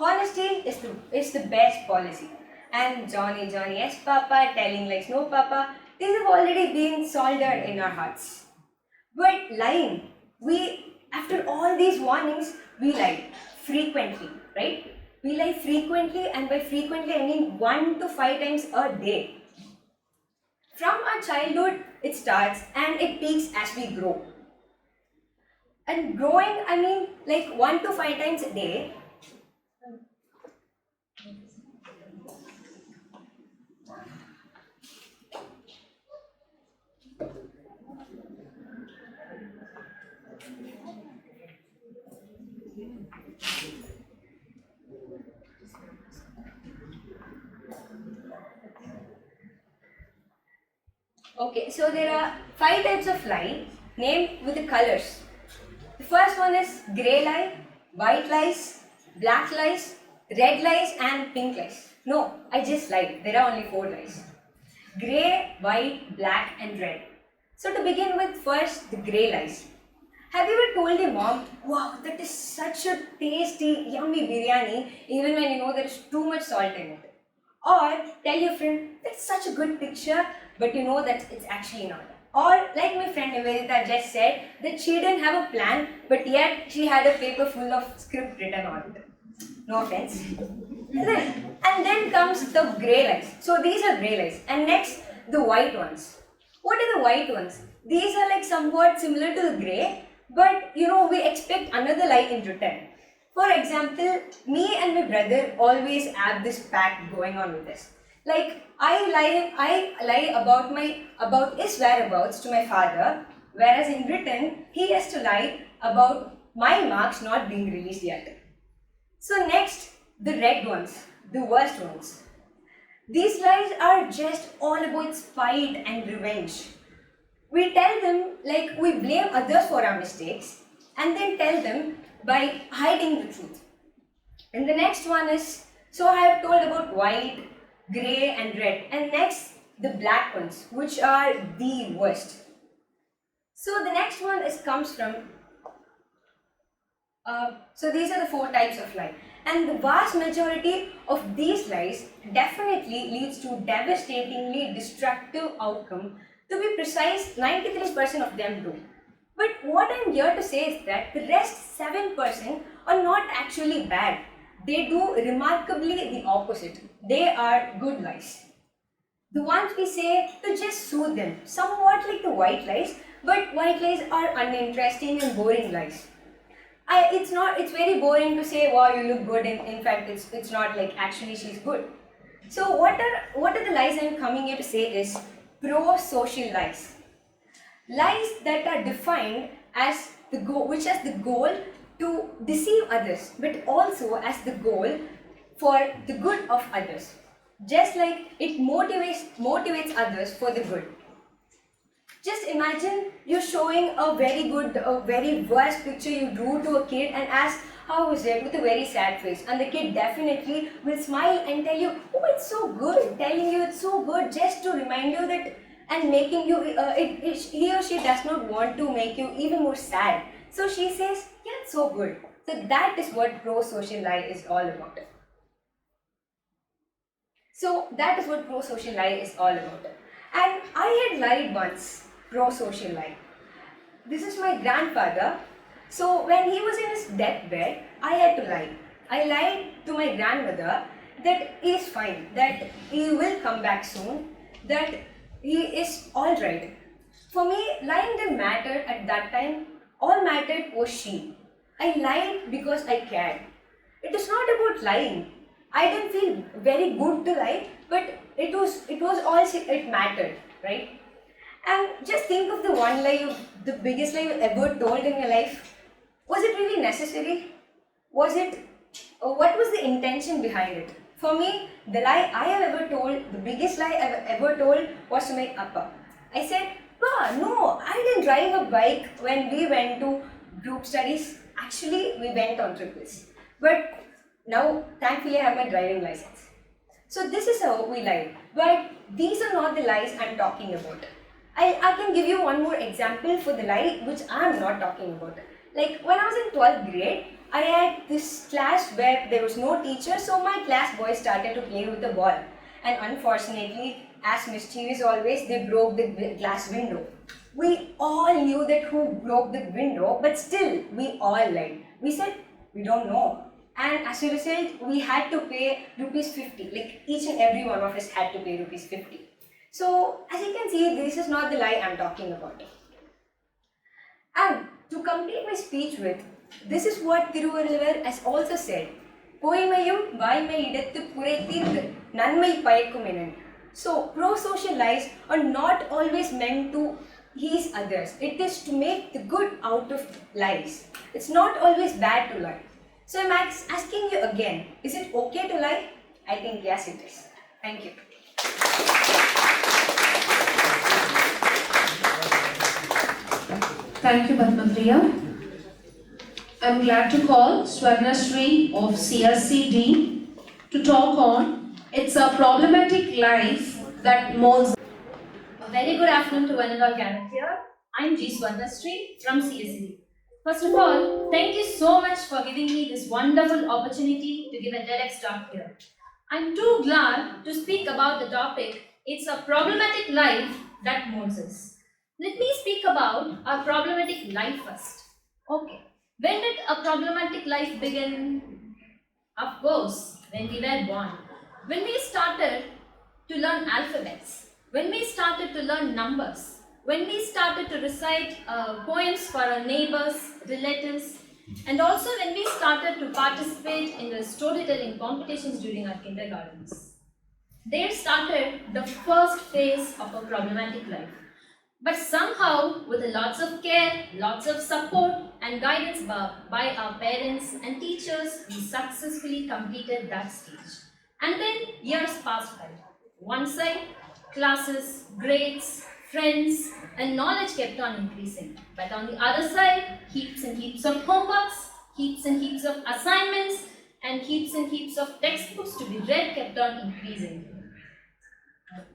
honesty is the best policy. And Johnny, yes papa, telling lies no papa, these have already been soldered in our hearts. But lying, after all these warnings, we lie frequently, right? We lie frequently, and by frequently I mean 1 to 5 times a day. From our childhood, it starts and it peaks as we grow. And growing, I mean like 1 to 5 times a day. Okay, so there are 5 types of lie named with the colors. The first one is grey lie, white lies, black lies, red lies and pink lies. No, I just lied. There are only 4 lies. Grey, white, black and red. So to begin with, first the grey lies. Have you ever told your mom, wow, that is such a tasty, yummy biryani, even when you know there is too much salt in it? Or tell your friend, that's such a good picture, but you know that it's actually not. Or like my friend Nivedita just said, that she didn't have a plan, but yet she had a paper full of script written on it. No offense. And then comes the grey lies. So these are grey lies. And next, the white ones. What are the white ones? These are like somewhat similar to the grey, but you know, we expect another lie in return. For example, me and my brother always have this pact going on with us. Like I lie about his whereabouts to my father, whereas in return he has to lie about my marks not being released yet. So next, the red ones, the worst ones. These lies are just all about spite and revenge. We tell them like we blame others for our mistakes and then tell them by hiding the truth. And the next one is, so I have told about white, grey and red, and next the black ones, which are the worst. So the next one comes from, so these are the 4 types of lie. And the vast majority of these lies definitely leads to devastatingly destructive outcome. To be precise, 93% of them do. But what I'm here to say is that the rest 7% are not actually bad. They do remarkably the opposite. They are good lies. The ones we say to just soothe them, somewhat like the white lies, but white lies are uninteresting and boring lies. It's very boring to say, wow, you look good, and in fact it's not like actually she's good. So what are the lies I'm coming here to say is pro-social lies. Lies that are defined as the goal, which has the goal to deceive others, but also as the goal for the good of others. Just like it motivates others for the good. Just imagine you're showing a very worst picture you drew to a kid and ask, how is it, with a very sad face, and the kid definitely will smile and tell you, oh, it's so good, telling you it's so good, just to remind you that, and making you, he or she does not want to make you even more sad. So she says, yeah, it's so good. So that is what pro-social lie is all about. So that is what pro-social lie is all about. And I had lied once, pro-social lie. This is my grandfather. So when he was in his deathbed, I had to lie. I lied to my grandmother that he is fine, that he will come back soon, that he is alright. For me, lying didn't matter at that time. All mattered was she. I lied because I cared. It is not about lying. I didn't feel very good to lie, but it was all it mattered, right? And just think of the one lie, the biggest lie you ever told in your life. Was it really necessary? Was it, what was the intention behind it? For me, the lie I have ever told, the biggest lie I've ever told was to my appa. I said, "Pa, no, I didn't drive a bike when we went to group studies. Actually, we went on triples. But now, thankfully, I have my driving license." So this is how we lie. But these are not the lies I'm talking about. I can give you one more example for the lie which I am not talking about. Like when I was in 12th grade, I had this class where there was no teacher, so my class boys started to play with the ball. And unfortunately, as mischievous always, they broke the glass window. We all knew that who broke the window, but still we all lied. We said we don't know. And as a result, we had to pay rupees 50. Like each and every one of us had to pay rupees 50. So as you can see, this is not the lie I'm talking about. And to complete my speech with, this is what Thiruvalluvar has also said. பொய்மையும் வாய்மை இடத்து புரை தீர்ந்து நன்மை பயக்கும் என. So pro-social lies are not always meant to ease others. It is to make the good out of lies. It's not always bad to lie. So I'm asking you again, is it okay to lie? I think yes it is. Thank you. Thank you, Padmapriya. I'm glad to call Swarna Sri of CRCD to talk on It's a Problematic Life That Molds. A very good afternoon to one and all gathered here. I'm G. Swarna Sri from CSCD. First of all, thank you so much for giving me this wonderful opportunity to give a TEDx talk here. I'm too glad to speak about the topic, It's a Problematic Life That Molds Us. Let me speak about our problematic life first. Okay, when did a problematic life begin? Of course, when we were born. When we started to learn alphabets, when we started to learn numbers, when we started to recite poems for our neighbors, relatives, and also when we started to participate in the storytelling competitions during our kindergartens. There started the first phase of a problematic life. But somehow, with lots of care, lots of support and guidance by our parents and teachers, we successfully completed that stage. And then years passed by. One side, classes, grades, friends, and knowledge kept on increasing. But on the other side, heaps and heaps of homeworks, heaps and heaps of assignments, and heaps of textbooks to be read kept on increasing.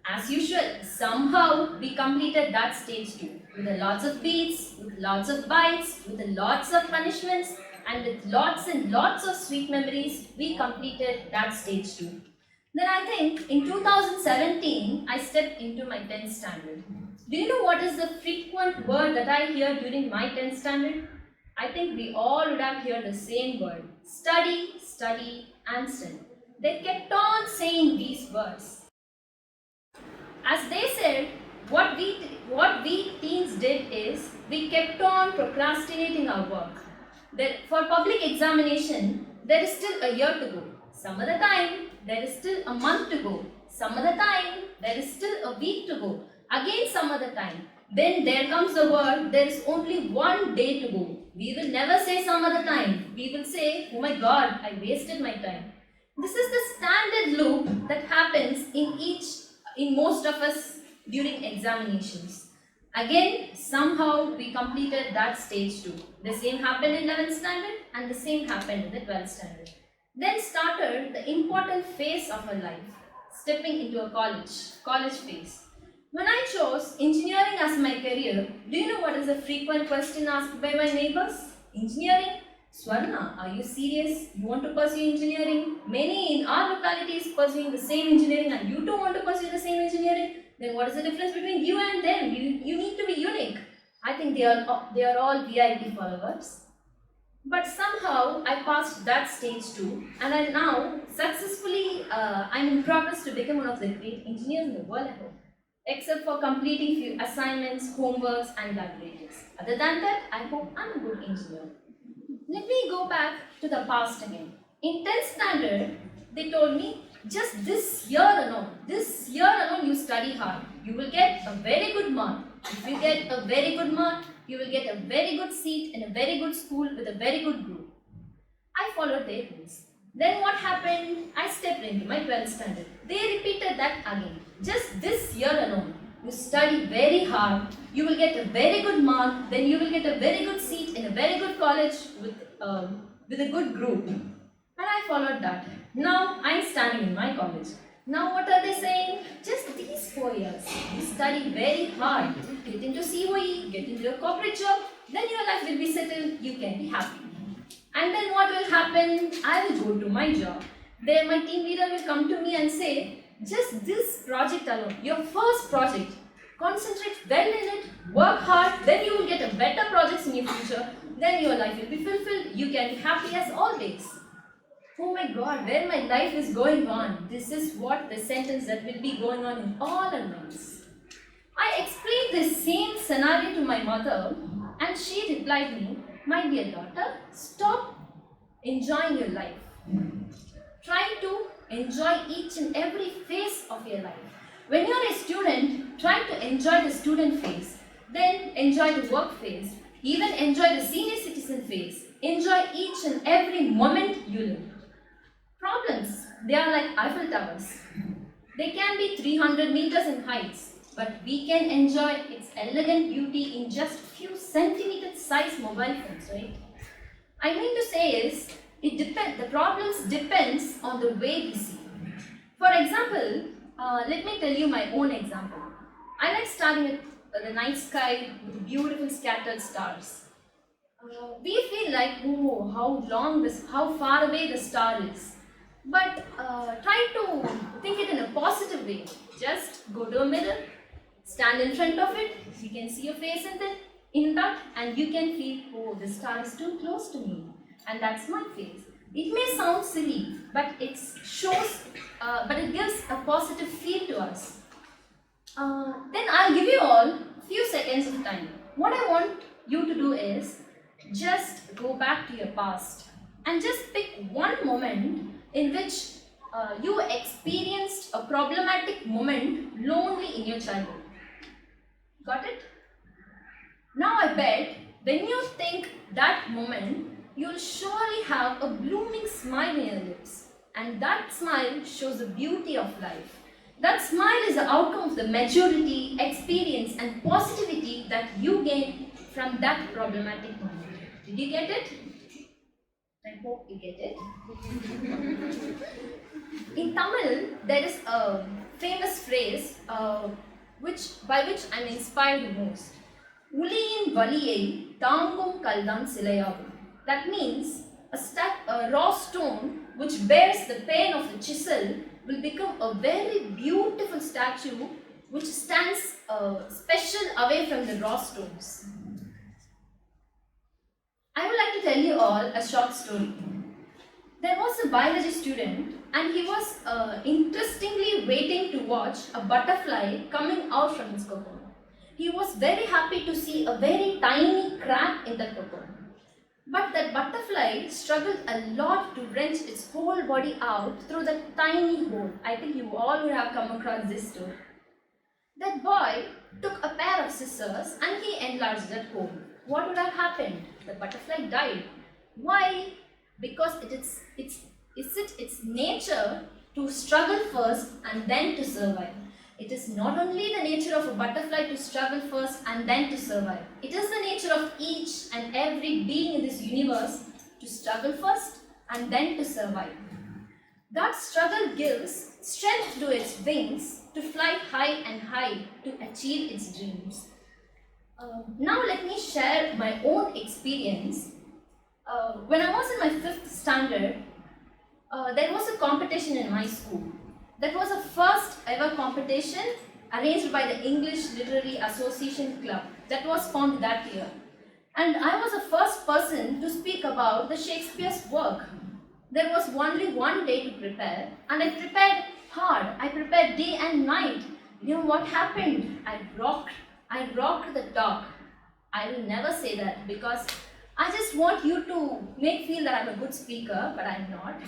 As usual, somehow we completed that stage too, with lots of beats, with lots of bites, with lots of punishments, and with lots and lots of sweet memories, we completed that stage too. Then I think in 2017, I stepped into my 10th standard. Do you know what is the frequent word that I hear during my 10th standard? I think we all would have heard the same word, study, study, and study. They kept on saying these words. As they said, what we teens did is, we kept on procrastinating our work. For public examination, there is still a year to go. Some of the time, there is still a month to go. Some of the time, there is still a week to go. Again, some of the time. Then there comes the word, there is only one day to go. We will never say some of the time. We will say, oh my God, I wasted my time. This is the standard loop that happens in most of us during examinations. Again, somehow we completed that stage too. The same happened in 11th standard and the same happened in the 12th standard. Then started the important phase of our life, stepping into a college phase. When I chose engineering as my career, do you know what is the frequent question asked by my neighbors? Engineering? Swarna, are you serious? You want to pursue engineering? Many in our locality is pursuing the same engineering and you don't want to pursue the same engineering? Then what is the difference between you and them? You need to be unique. I think they are all VIP followers. But somehow I passed that stage too, and I now successfully I'm in progress to become one of the great engineers in the world, I hope. Except for completing few assignments, homeworks, and laboratories. Other than that, I hope I'm a good engineer. Let me go back to the past again. In 10th standard, they told me, just this year alone you study hard. You will get a very good mark. If you get a very good mark, you will get a very good seat in a very good school with a very good group. I followed their rules. Then what happened? I stepped into my 12th standard. They repeated that again. Just this year alone, you study very hard, you will get a very good mark, then you will get a very good seat in a very good college with a good group. And I followed that. Now I'm standing in my college. Now what are they saying? Just these 4 years. You study very hard, get into COE, get into a corporate job, then your life will be settled, you can be happy. And then what will happen? I will go to my job. There my team leader will come to me and say, just this project alone, your first project, concentrate well in it, work hard, then you will get a better projects in your future, then your life will be fulfilled, you can be happy as always. Oh my God, where my life is going on. This is what the sentence that will be going on in all our minds. I explained this same scenario to my mother and she replied me, my dear daughter, stop enjoying your life. Try to enjoy each and every phase of your life. When you are a student, try to enjoy the student phase, then enjoy the work phase, even enjoy the senior citizen phase. Enjoy each and every moment you live. Problems, they are like Eiffel Towers. They can be 300 meters in heights, but we can enjoy its elegant beauty in just few centimeter size mobile phones, right? I mean to say is, the problems depends on the way we see. For example, let me tell you my own example. I like starting with the night sky with beautiful scattered stars. We feel like, oh, how far away the star is. But try to think it in a positive way. Just go to a mirror, stand in front of it, you can see your face in that, and you can feel, oh, the star is too close to me, and that's my face. It may sound silly, but it gives a positive feel to us. Then I'll give you all a few seconds of time. What I want you to do is just go back to your past and just pick one moment in which you experienced a problematic moment lonely in your childhood. Got it? Now I bet when you think that moment, you'll surely have a blooming smile in your lips. And that smile shows the beauty of life. That smile is the outcome of the maturity, experience and positivity that you gain from that problematic moment. Did you get it? I hope you get it. In Tamil, there is a famous phrase by which I am inspired the most. Uliyin valiyai thangum kaldan silayagum. That means a raw stone which bears the pain of the chisel will become a very beautiful statue which stands special away from the raw stones. I would like to tell you all a short story. There was a biology student and he was interestingly waiting to watch a butterfly coming out from its cocoon. He was very happy to see a very tiny crack in the cocoon. But that butterfly struggled a lot to wrench its whole body out through that tiny hole. I think you all would have come across this story. That boy took a pair of scissors and he enlarged that hole. What would have happened? The butterfly died. Why? Because it's its nature to struggle first and then to survive. It is not only the nature of a butterfly to struggle first and then to survive. It is the nature of each and every being in this universe to struggle first and then to survive. That struggle gives strength to its wings to fly high and high to achieve its dreams. Now let me share my own experience. When I was in my 5th standard, there was a competition in my school. That was the first ever competition arranged by the English Literary Association Club that was formed that year. And I was the first person to speak about the Shakespeare's work. There was only one day to prepare and I prepared hard. I prepared day and night. You know what happened? I rocked the talk. I will never say that because I just want you to feel that I'm a good speaker, but I'm not.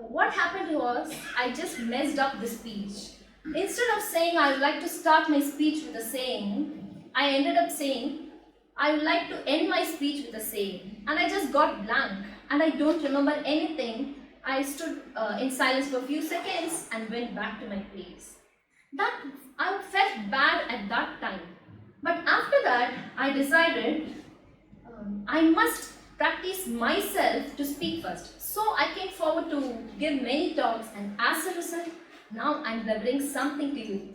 What happened was, I just messed up the speech. Instead of saying I would like to start my speech with a saying, I ended up saying I would like to end my speech with a saying. And I just got blank and I don't remember anything. I stood in silence for a few seconds and went back to my place. I felt bad at that time. But after that, I decided I must practice myself to speak first. So I came forward to give many talks, and as a result, now I'm delivering something to you.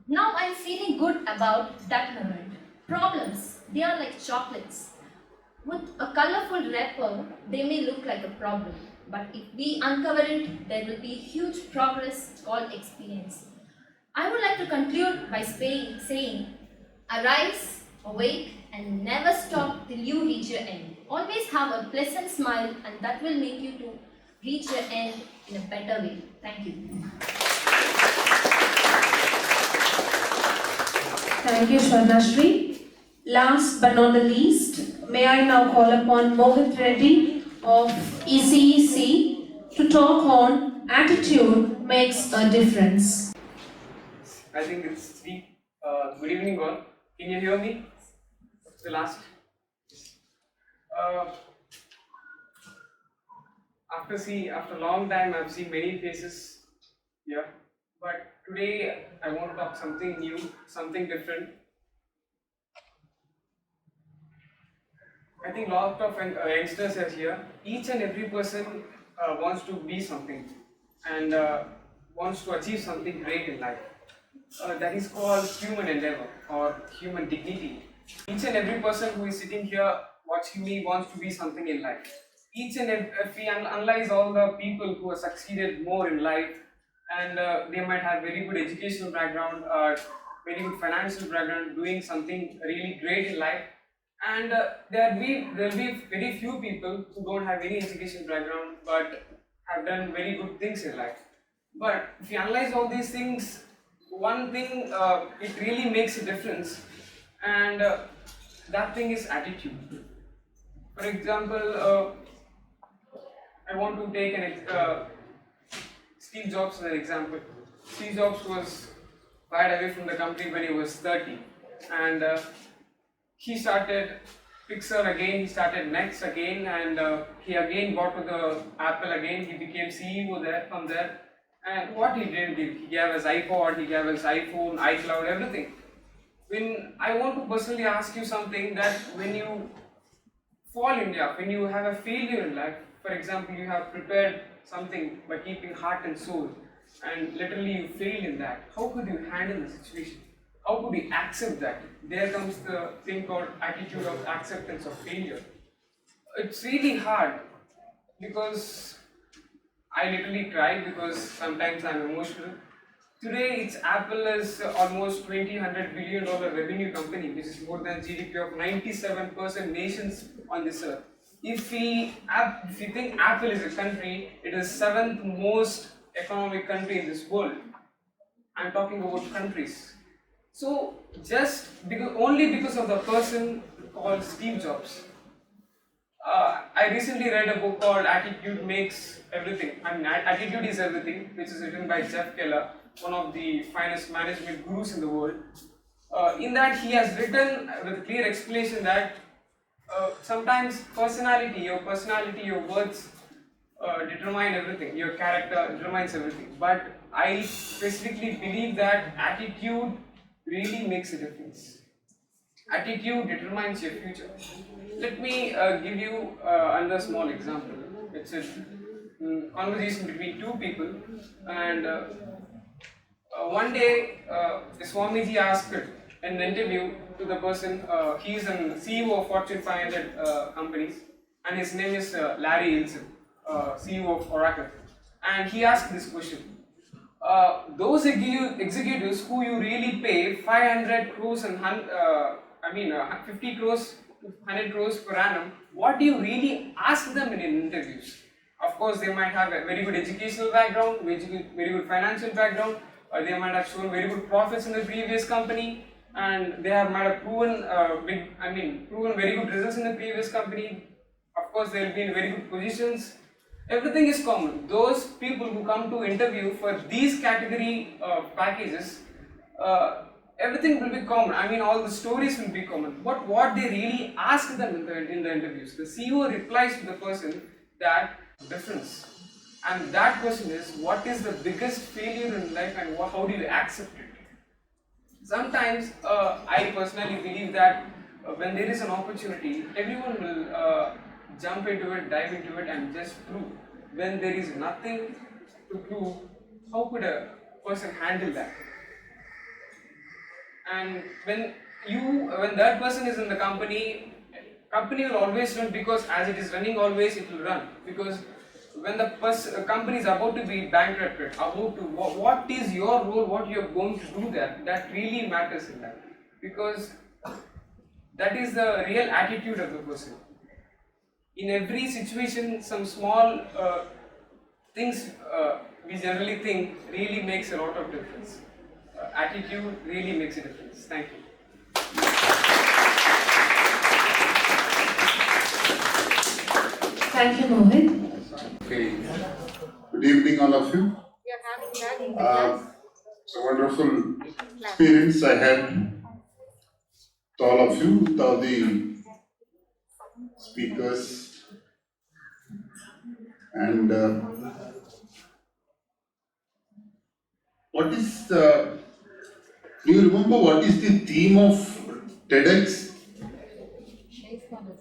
Now I'm feeling good about that moment. Problems, they are like chocolates. With a colorful wrapper, they may look like a problem, but if we uncover it, there will be huge progress called experience. I would like to conclude by saying, arise, awake, and never stop till you reach your end. Always have a pleasant smile, and that will make you to reach your end in a better way. Thank you. Thank you, Shwarnashri. Last but not the least, may I now call upon Mohit Reddy of ECEC to talk on Attitude Makes a Difference. I think it's 3. Good evening, all. Can you hear me? The last. After a long time, I've seen many faces here. But today, I want to talk something new, something different. I think a lot of youngsters are here. Each and every person wants to be something and wants to achieve something great in life. That is called human endeavor or human dignity. Each and every person who is sitting here watching me wants to be something in life. If we analyze all the people who have succeeded more in life, and they might have very good educational background, very good financial background, doing something really great in life, and there will be very few people who don't have any education background but have done very good things in life. But if you analyze all these things, one thing it really makes a difference, and that thing is attitude. For example, I want to take Steve Jobs as an example. Steve Jobs was fired away from the company when he was 30, and he started Pixar again, he started Next again, and he again bought to the Apple again. He became CEO there from there. And what he did, he gave us iPod, he gave us iPhone, iCloud, everything. When I want to personally ask you something, that when you fall in love, when you have a failure in life, for example, you have prepared something by keeping heart and soul, and literally you fail in that, how could you handle the situation? How could you accept that? There comes the thing called attitude of acceptance of failure. It's really hard because I literally cry because sometimes I'm emotional. Today, it's Apple is almost $100 billion revenue company, which is more than GDP of 97% nations on this earth. If we think Apple is a country, it is 7th most economic country in this world. I'm talking about countries. So only because of the person called Steve Jobs. I recently read a book called Attitude Makes Everything. Attitude is Everything, which is written by Jeff Keller, one of the finest management gurus in the world. In that, he has written with clear explanation that sometimes your personality, your words determine everything. Your character determines everything. But I specifically believe that attitude really makes a difference. Attitude determines your future. Let me give you another small example. It's a conversation between two people, and one day Swamiji asked in an interview to the person, he is a CEO of Fortune 500 companies, and his name is Larry Ellison, CEO of Oracle, and he asked this question. Those executives who you really pay 500 crores and 50 crores, 100 crores per annum, what do you really ask them in interviews? Of course, they might have a very good educational background, very good financial background, or they might have shown very good profits in the previous company, and they might have proven very good results in the previous company. Of course, they will be in very good positions. Everything is common. Those people who come to interview for these category packages, everything will be common. All the stories will be common. But what they really ask them in the interviews, the CEO replies to the person that difference. And that question is, what is the biggest failure in life and how do you accept it? Sometimes I personally believe that when there is an opportunity, everyone will jump into it, dive into it, and just prove. When there is nothing to prove, how could a person handle that? And when that person is in the company will always run, because as it is running always, it will run. Because when the company is about to be bankrupted, what is your role, what you are going to do there, that really matters in that. Because that is the real attitude of the person. In every situation, some small things we generally think really makes a lot of difference. Attitude really makes a difference. Thank you. Thank you, Mohit. Okay. Good evening, all of you. We are having that in the It's a wonderful experience I had with all of you, with all the speakers. And do you remember what is the theme of TEDx?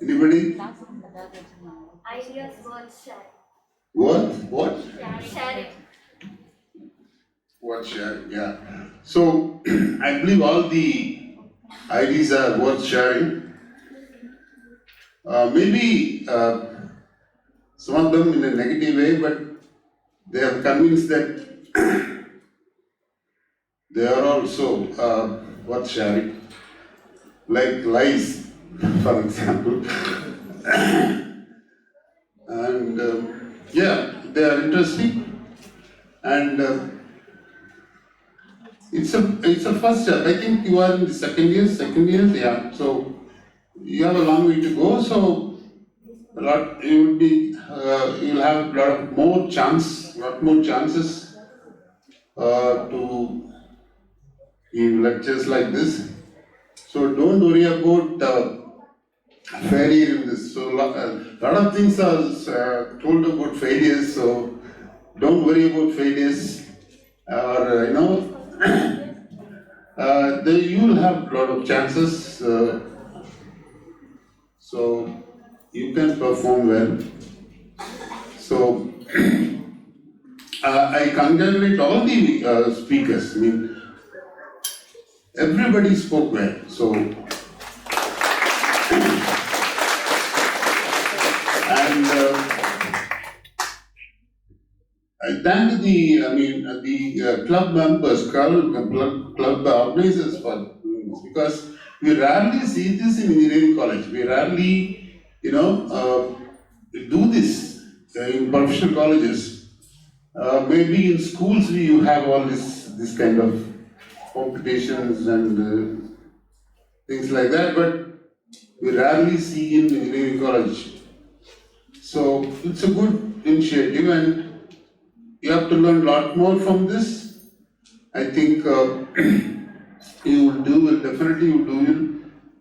Anybody? Ideas worth sharing. What? Sharing. Worth sharing, yeah. So, I believe all the ideas are worth sharing. Maybe some of them in a negative way, but they are convinced that they are also worth sharing. Like lies, for example. And yeah, they are interesting. And it's a first step. I think you are in the second year, yeah. So you have a long way to go. So you will have a lot more chances to give lectures like this. So don't worry about failure in this. So lot of things are told about failures. So don't worry about failures, or you will have a lot of chances. So you can perform well. So I congratulate all the speakers. I mean, everybody spoke well. So and I thank the club members, club organizers for doing this, because we rarely see this in engineering college. We rarely, do this in professional colleges. Maybe in schools you have all this kind of competitions and things like that, but we rarely see in engineering college. So it's a good initiative, and you have to learn a lot more from this. I think you will definitely do it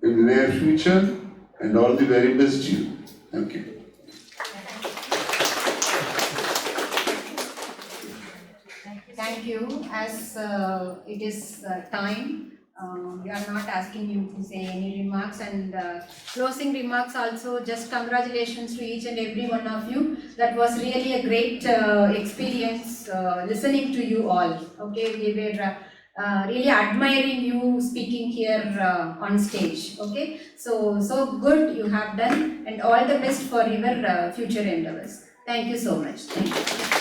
in the near future, and all the very best to you. Thank you. Thank you. As it is time, we are not asking you to say any remarks, and closing remarks also. Just congratulations to each and every one of you. That was really a great experience listening to you all. Okay, we were really admiring you speaking here on stage. Okay, so good you have done, and all the best for your future endeavors. Thank you so much. Thank you.